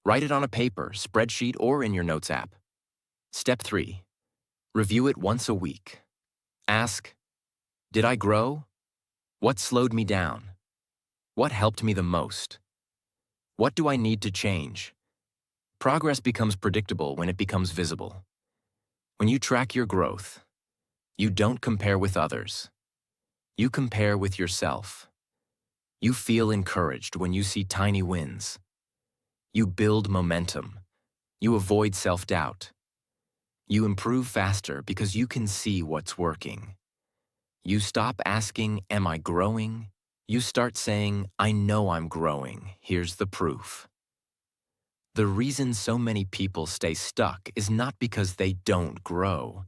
Write it on a paper, spreadsheet, or in your notes app. Step 3. Review it once a week. Ask, did I grow? What slowed me down? What helped me the most? What do I need to change? Progress becomes predictable when it becomes visible. When you track your growth, you don't compare with others. You compare with yourself. You feel encouraged when you see tiny wins. You build momentum. You avoid self-doubt. You improve faster because you can see what's working. You stop asking, am I growing? You start saying, I know I'm growing. Here's the proof. The reason so many people stay stuck is not because they don't grow.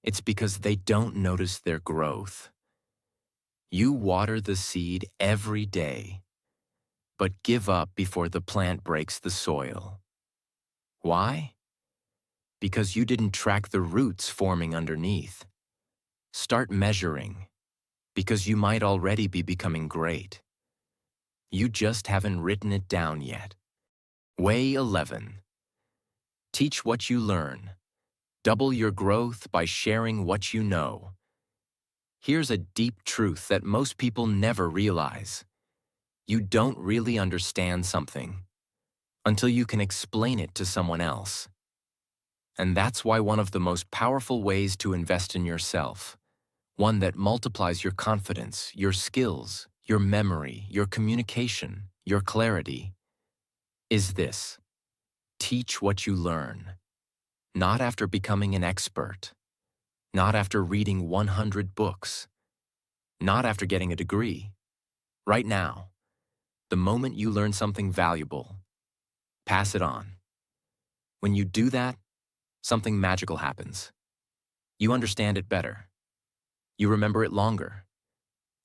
It's because they don't notice their growth. You water the seed every day, but give up before the plant breaks the soil. Why? Because you didn't track the roots forming underneath. Start measuring, because you might already be becoming great. You just haven't written it down yet. Way 11. Teach what you learn. Double your growth by sharing what you know. Here's a deep truth that most people never realize. You don't really understand something until you can explain it to someone else. And that's why one of the most powerful ways to invest in yourself, one that multiplies your confidence, your skills, your memory, your communication, your clarity, is this: teach what you learn. Not after becoming an expert, not after reading 100 books, not after getting a degree. Right now, the moment you learn something valuable, pass it on. When you do that, something magical happens. You understand it better. You remember it longer.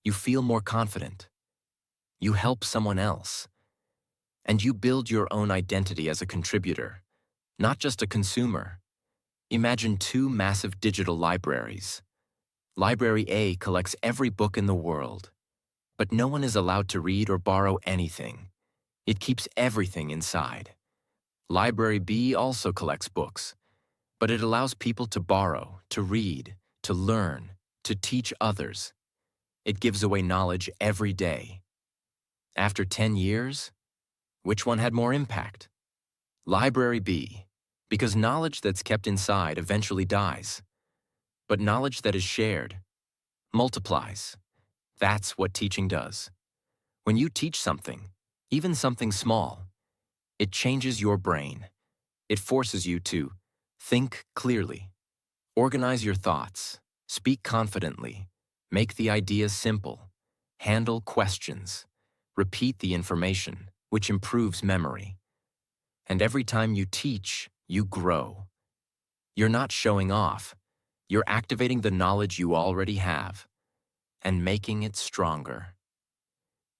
You feel more confident. You help someone else. And you build your own identity as a contributor, not just a consumer. Imagine 2 massive digital libraries. Library A collects every book in the world, but no one is allowed to read or borrow anything. It keeps everything inside. Library B also collects books, but it allows people to borrow, to read, to learn, to teach others. It gives away knowledge every day. After 10 years, which one had more impact? Library B, because knowledge that's kept inside eventually dies. But knowledge that is shared multiplies. That's what teaching does. When you teach something, even something small, it changes your brain. It forces you to think clearly, organize your thoughts, speak confidently, make the ideas simple, handle questions, repeat the information, which improves memory. And every time you teach, you grow. You're not showing off. You're activating the knowledge you already have and making it stronger.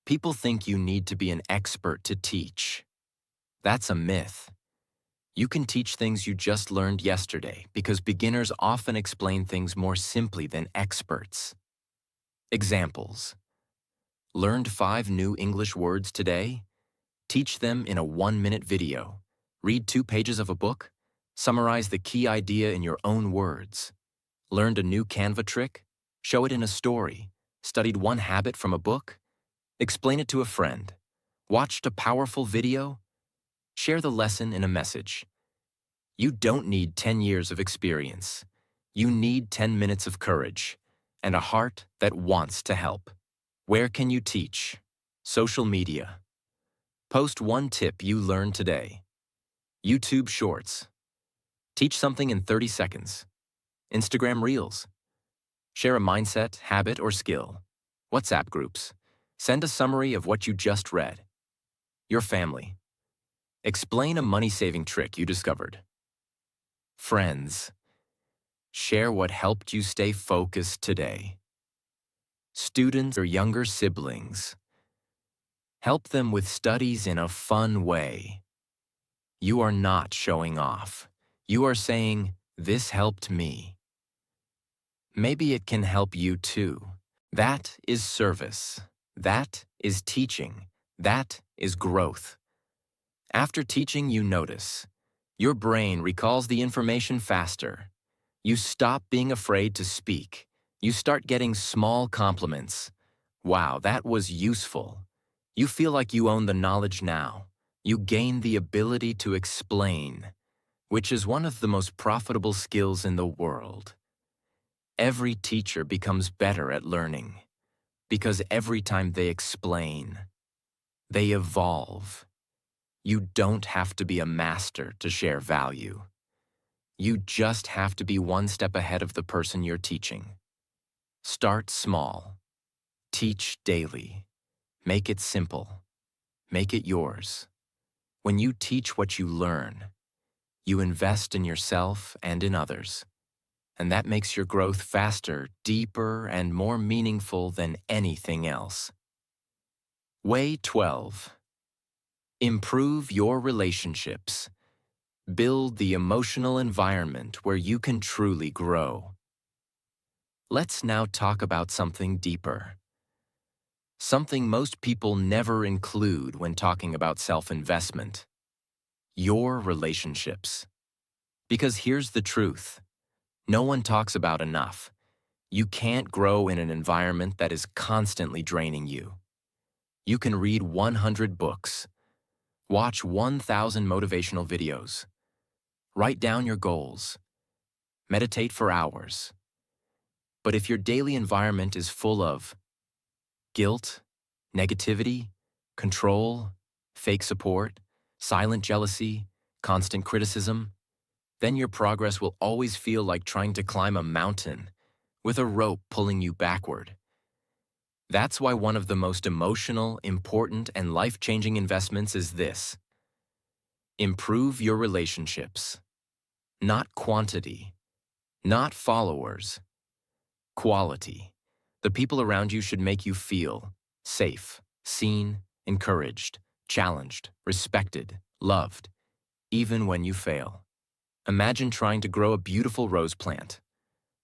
People think you need to be an expert to teach. That's a myth. You can teach things you just learned yesterday because beginners often explain things more simply than experts. Examples: learned 5 new English words today? Teach them in a 1-minute video. Read 2 pages of a book? Summarize the key idea in your own words. Learned a new Canva trick? Show it in a story. Studied 1 habit from a book? Explain it to a friend. Watched a powerful video? Share the lesson in a message. You don't need 10 years of experience. You need 10 minutes of courage and a heart that wants to help. Where can you teach? Social media. Post 1 tip you learned today. YouTube Shorts. Teach something in 30 seconds. Instagram Reels. Share a mindset, habit, or skill. WhatsApp groups. Send a summary of what you just read. Your family. Explain a money-saving trick you discovered. Friends. Share what helped you stay focused today. Students or younger siblings. Help them with studies in a fun way. You are not showing off. You are saying, "This helped me." Maybe it can help you too. That is service. That is teaching. That is growth. After teaching, you notice. Your brain recalls the information faster. You stop being afraid to speak. You start getting small compliments. Wow, that was useful. You feel like you own the knowledge now. You gain the ability to explain, which is one of the most profitable skills in the world. Every teacher becomes better at learning because every time they explain, they evolve. You don't have to be a master to share value. You just have to be one step ahead of the person you're teaching. Start small. Teach daily. Make it simple. Make it yours. When you teach what you learn, you invest in yourself and in others. And that makes your growth faster, deeper, and more meaningful than anything else. Way 12. Improve your relationships. Build the emotional environment where you can truly grow. Let's now talk about something deeper. Something most people never include when talking about self-investment. Your relationships. Because here's the truth. No one talks about enough. You can't grow in an environment that is constantly draining you. You can read 100 books, watch 1,000 motivational videos, write down your goals, meditate for hours. But if your daily environment is full of guilt, negativity, control, fake support, silent jealousy, constant criticism, then your progress will always feel like trying to climb a mountain with a rope pulling you backward. That's why one of the most emotional, important, and life-changing investments is this. Improve your relationships. Not quantity, not followers. Quality. The people around you should make you feel safe, seen, encouraged, challenged, respected, loved, even when you fail. Imagine trying to grow a beautiful rose plant,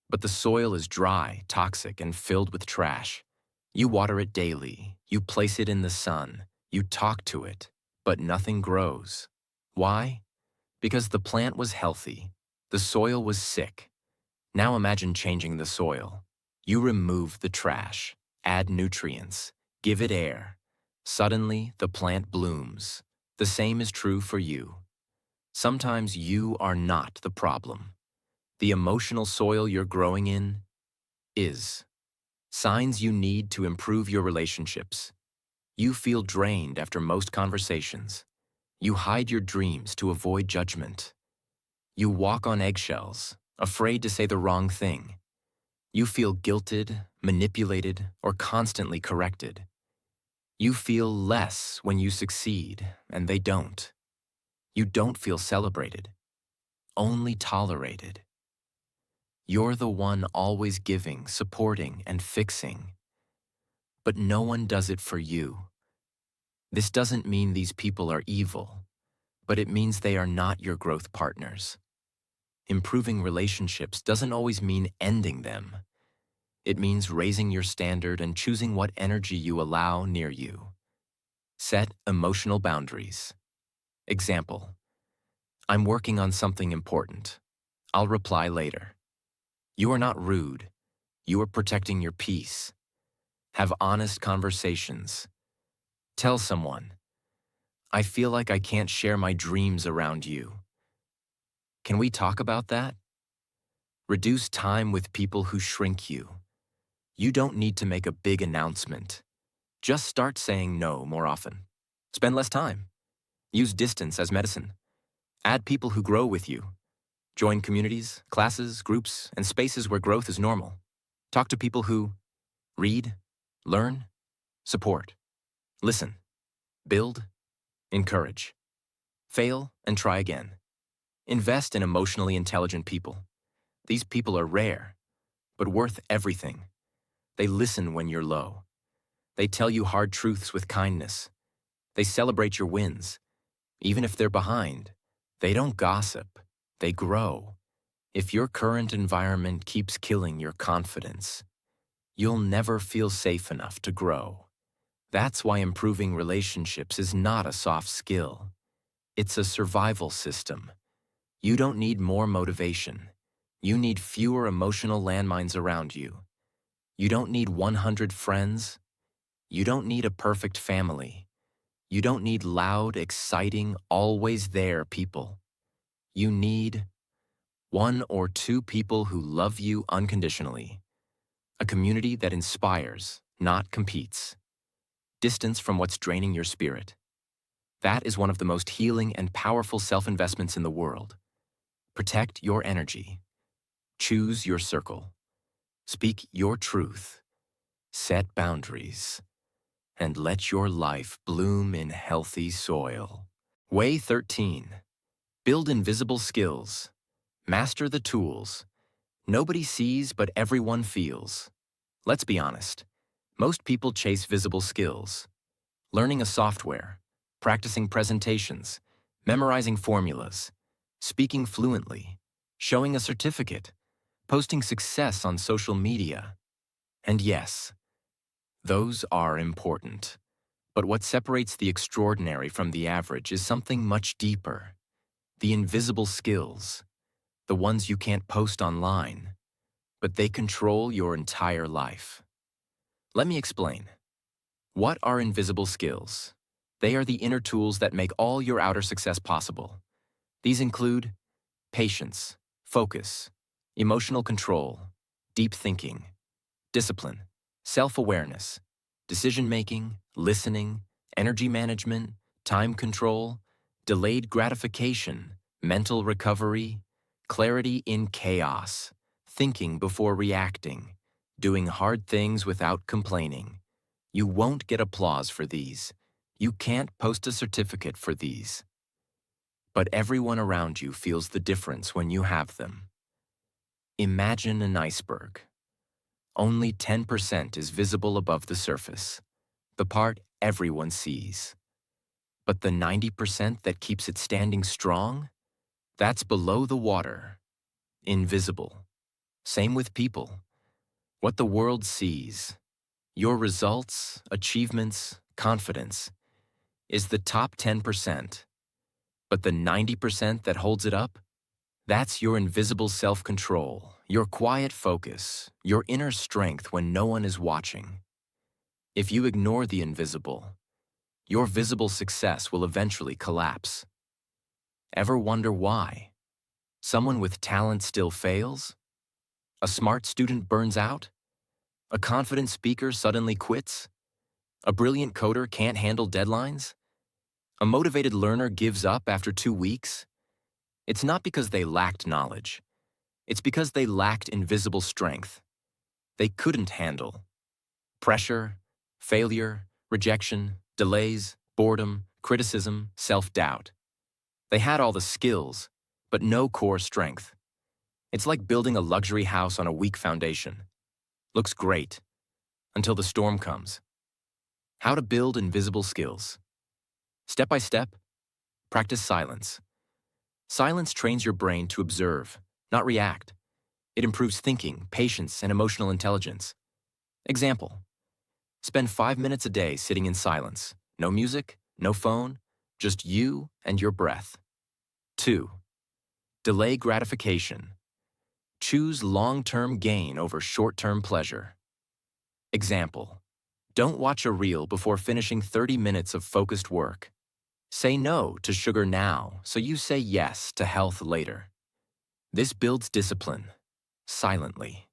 but the soil is dry, toxic, and filled with trash. You water it daily, you place it in the sun, you talk to it, but nothing grows. Why? Because the plant was healthy, the soil was sick. Now imagine changing the soil. You remove the trash, add nutrients, give it air. Suddenly, the plant blooms. The same is true for you. Sometimes you are not the problem. The emotional soil you're growing in is. Signs you need to improve your relationships. You feel drained after most conversations. You hide your dreams to avoid judgment. You walk on eggshells, afraid to say the wrong thing. You feel guilted, manipulated, or constantly corrected. You feel less when you succeed, and they don't. You don't feel celebrated, only tolerated. You're the one always giving, supporting, and fixing. But no one does it for you. This doesn't mean these people are evil, but it means they are not your growth partners. Improving relationships doesn't always mean ending them. It means raising your standard and choosing what energy you allow near you. Set emotional boundaries. Example: I'm working on something important. I'll reply later. You are not rude. You are protecting your peace. Have honest conversations. Tell someone, I feel like I can't share my dreams around you. Can we talk about that? Reduce time with people who shrink you. You don't need to make a big announcement. Just start saying no more often. Spend less time. Use distance as medicine. Add people who grow with you. Join communities, classes, groups, and spaces where growth is normal. Talk to people who read, learn, support, listen, build, encourage, fail, and try again. Invest in emotionally intelligent people. These people are rare, but worth everything. They listen when you're low. They tell you hard truths with kindness. They celebrate your wins. Even if they're behind, they don't gossip. They grow. If your current environment keeps killing your confidence, you'll never feel safe enough to grow. That's why improving relationships is not a soft skill. It's a survival system. You don't need more motivation. You need fewer emotional landmines around you. You don't need 100 friends. You don't need a perfect family. You don't need loud, exciting, always there people. You need 1 or 2 people who love you unconditionally. A community that inspires, not competes. Distance from what's draining your spirit. That is one of the most healing and powerful self-investments in the world. Protect your energy. Choose your circle. Speak your truth. Set boundaries. And let your life bloom in healthy soil. Way 13. Build invisible skills. Master the tools. Nobody sees, but everyone feels. Let's be honest. Most people chase visible skills. Learning a software, practicing presentations, memorizing formulas, speaking fluently, showing a certificate, posting success on social media. And yes, those are important. But what separates the extraordinary from the average is something much deeper. The invisible skills, the ones you can't post online, but they control your entire life. Let me explain. What are invisible skills? They are the inner tools that make all your outer success possible. These include patience, focus, emotional control, deep thinking, discipline, self-awareness, decision-making, listening, energy management, time control, delayed gratification, mental recovery, clarity in chaos, thinking before reacting, doing hard things without complaining. You won't get applause for these. You can't post a certificate for these. But everyone around you feels the difference when you have them. Imagine an iceberg. Only 10% is visible above the surface, the part everyone sees. But the 90% that keeps it standing strong, that's below the water, invisible. Same with people. What the world sees, your results, achievements, confidence, is the top 10%. But the 90% that holds it up, that's your invisible self-control, your quiet focus, your inner strength when no one is watching. If you ignore the invisible, your visible success will eventually collapse. Ever wonder why? Someone with talent still fails? A smart student burns out? A confident speaker suddenly quits? A brilliant coder can't handle deadlines? A motivated learner gives up after 2 weeks? It's not because they lacked knowledge. It's because they lacked invisible strength. They couldn't handle pressure, failure, rejection, delays, boredom, criticism, self-doubt. They had all the skills, but no core strength. It's like building a luxury house on a weak foundation. Looks great, until the storm comes. How to build invisible skills. Step by step, practice silence. Silence trains your brain to observe, not react. It improves thinking, patience, and emotional intelligence. Example: spend 5 minutes a day sitting in silence. No music, no phone, just you and your breath. 2. Delay gratification. Choose long-term gain over short-term pleasure. Example: don't watch a reel before finishing 30 minutes of focused work. Say no to sugar now, so you say yes to health later. This builds discipline, silently.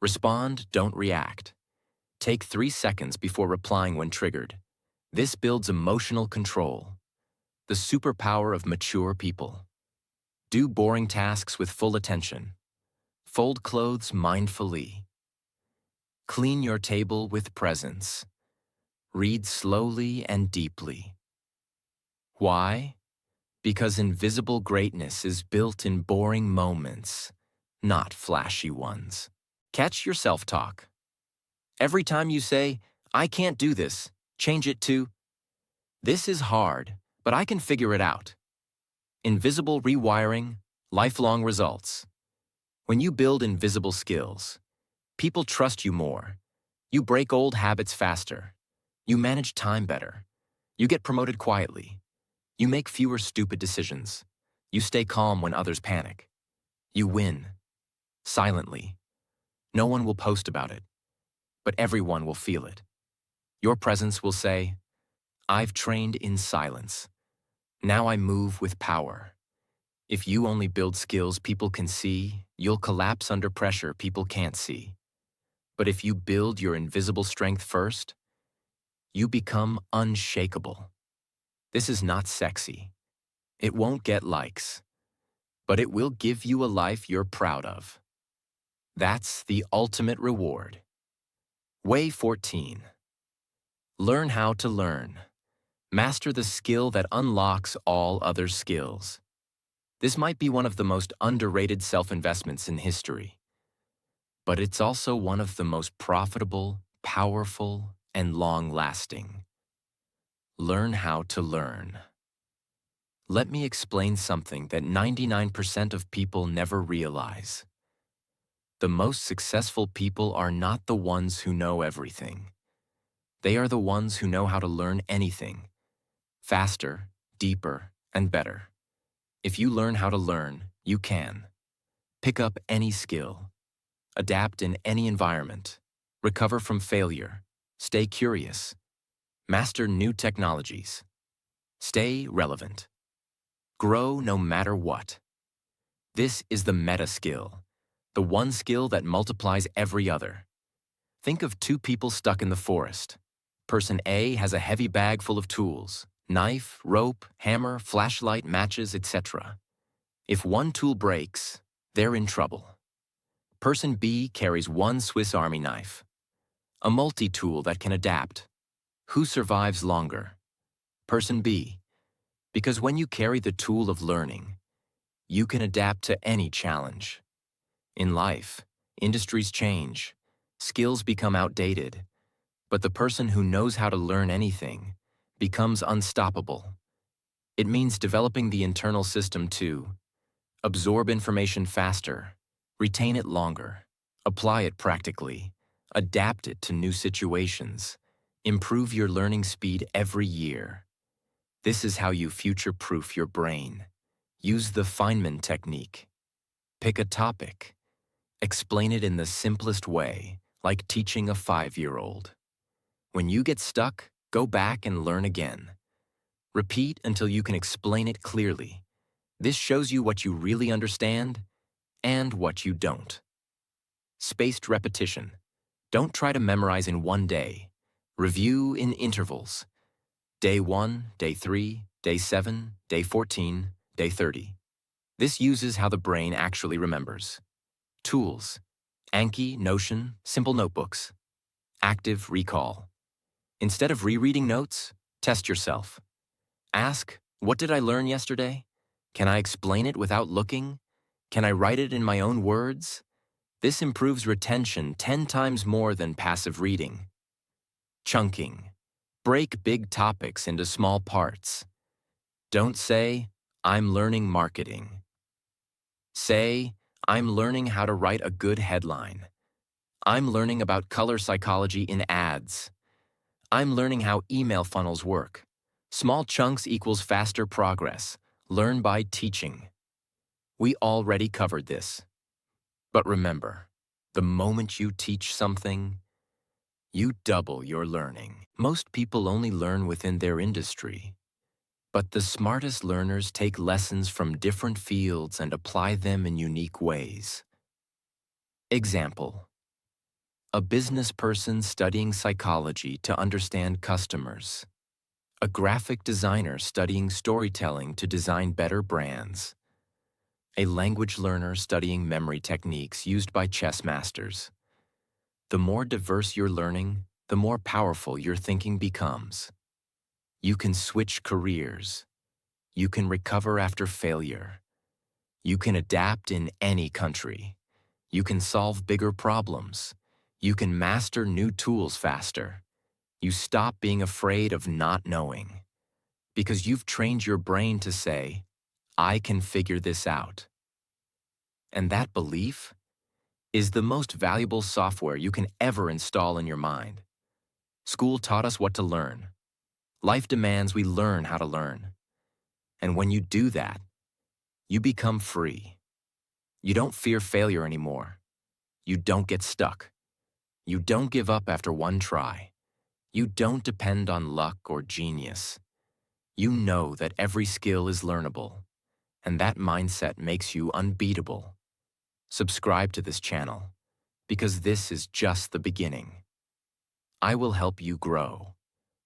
Respond, don't react. Take 3 seconds before replying when triggered. This builds emotional control, the superpower of mature people. Do boring tasks with full attention. Fold clothes mindfully. Clean your table with presence. Read slowly and deeply. Why? Because invisible greatness is built in boring moments, not flashy ones. Catch your self-talk. Every time you say, "I can't do this," change it to, "This is hard, but I can figure it out." Invisible rewiring, lifelong results. When you build invisible skills, people trust you more. You break old habits faster. You manage time better. You get promoted quietly. You make fewer stupid decisions. You stay calm when others panic. You win. Silently. No one will post about it, but everyone will feel it. Your presence will say, "I've trained in silence. Now I move with power." If you only build skills people can see, you'll collapse under pressure people can't see. But if you build your invisible strength first, you become unshakable. This is not sexy. It won't get likes, but it will give you a life you're proud of. That's the ultimate reward. Way 14. Learn how to learn. Master the skill that unlocks all other skills. This might be one of the most underrated self-investments in history, but it's also one of the most profitable, powerful, and long-lasting. Learn how to learn. Let me explain something that 99% of people never realize. The most successful people are not the ones who know everything. They are the ones who know how to learn anything, faster, deeper, and better. If you learn how to learn, you can. Pick up any skill. Adapt in any environment. Recover from failure. Stay curious. Master new technologies. Stay relevant. Grow no matter what. This is the meta skill, the one skill that multiplies every other. Think of two people stuck in the forest. Person A has a heavy bag full of tools, knife, rope, hammer, flashlight, matches, etc. If one tool breaks, they're in trouble. Person B carries one Swiss Army knife, a multi-tool that can adapt. Who survives longer? Person B. Because when you carry the tool of learning, you can adapt to any challenge. In life, industries change, skills become outdated, but the person who knows how to learn anything becomes unstoppable. It means developing the internal system to absorb information faster, retain it longer, apply it practically, adapt it to new situations, improve your learning speed every year. This is how you future-proof your brain. Use the Feynman technique. Pick a topic. Explain it in the simplest way, like teaching a 5-year-old. When you get stuck, go back and learn again. Repeat until you can explain it clearly. This shows you what you really understand and what you don't. Spaced repetition. Don't try to memorize in one day. Review in intervals. Day 1, Day 3, Day 7, Day 14, Day 30. This uses how the brain actually remembers. Tools. Anki, Notion, simple notebooks. Active recall. Instead of rereading notes, test yourself. Ask, what did I learn yesterday? Can I explain it without looking? Can I write it in my own words? This improves retention 10 times more than passive reading. Chunking. Break big topics into small parts. Don't say, "I'm learning marketing." Say, "I'm learning how to write a good headline." "I'm learning about color psychology in ads." "I'm learning how email funnels work." Small chunks equals faster progress. Learn by teaching. We already covered this. But remember, the moment you teach something, you double your learning. Most people only learn within their industry, but the smartest learners take lessons from different fields and apply them in unique ways. Example: a business person studying psychology to understand customers. A graphic designer studying storytelling to design better brands. a language learner studying memory techniques used by chess masters. The more diverse your learning, the more powerful your thinking becomes. You can switch careers. You can recover after failure. You can adapt in any country. You can solve bigger problems. You can master new tools faster. You stop being afraid of not knowing because you've trained your brain to say, I can figure this out. And that belief is the most valuable software you can ever install in your mind. School taught us what to learn. Life demands we learn how to learn. And when you do that, you become free. You don't fear failure anymore. You don't get stuck. You don't give up after one try. You don't depend on luck or genius. You know that every skill is learnable, and that mindset makes you unbeatable. Subscribe to this channel, because this is just the beginning. I will help you grow,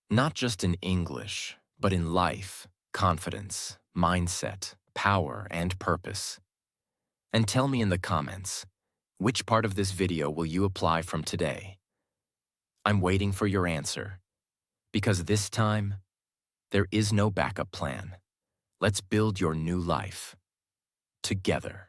not just in English, but in life, confidence, mindset, power, and purpose. And tell me in the comments, which part of this video will you apply from today? I'm waiting for your answer, because this time, there is no backup plan. Let's build your new life together.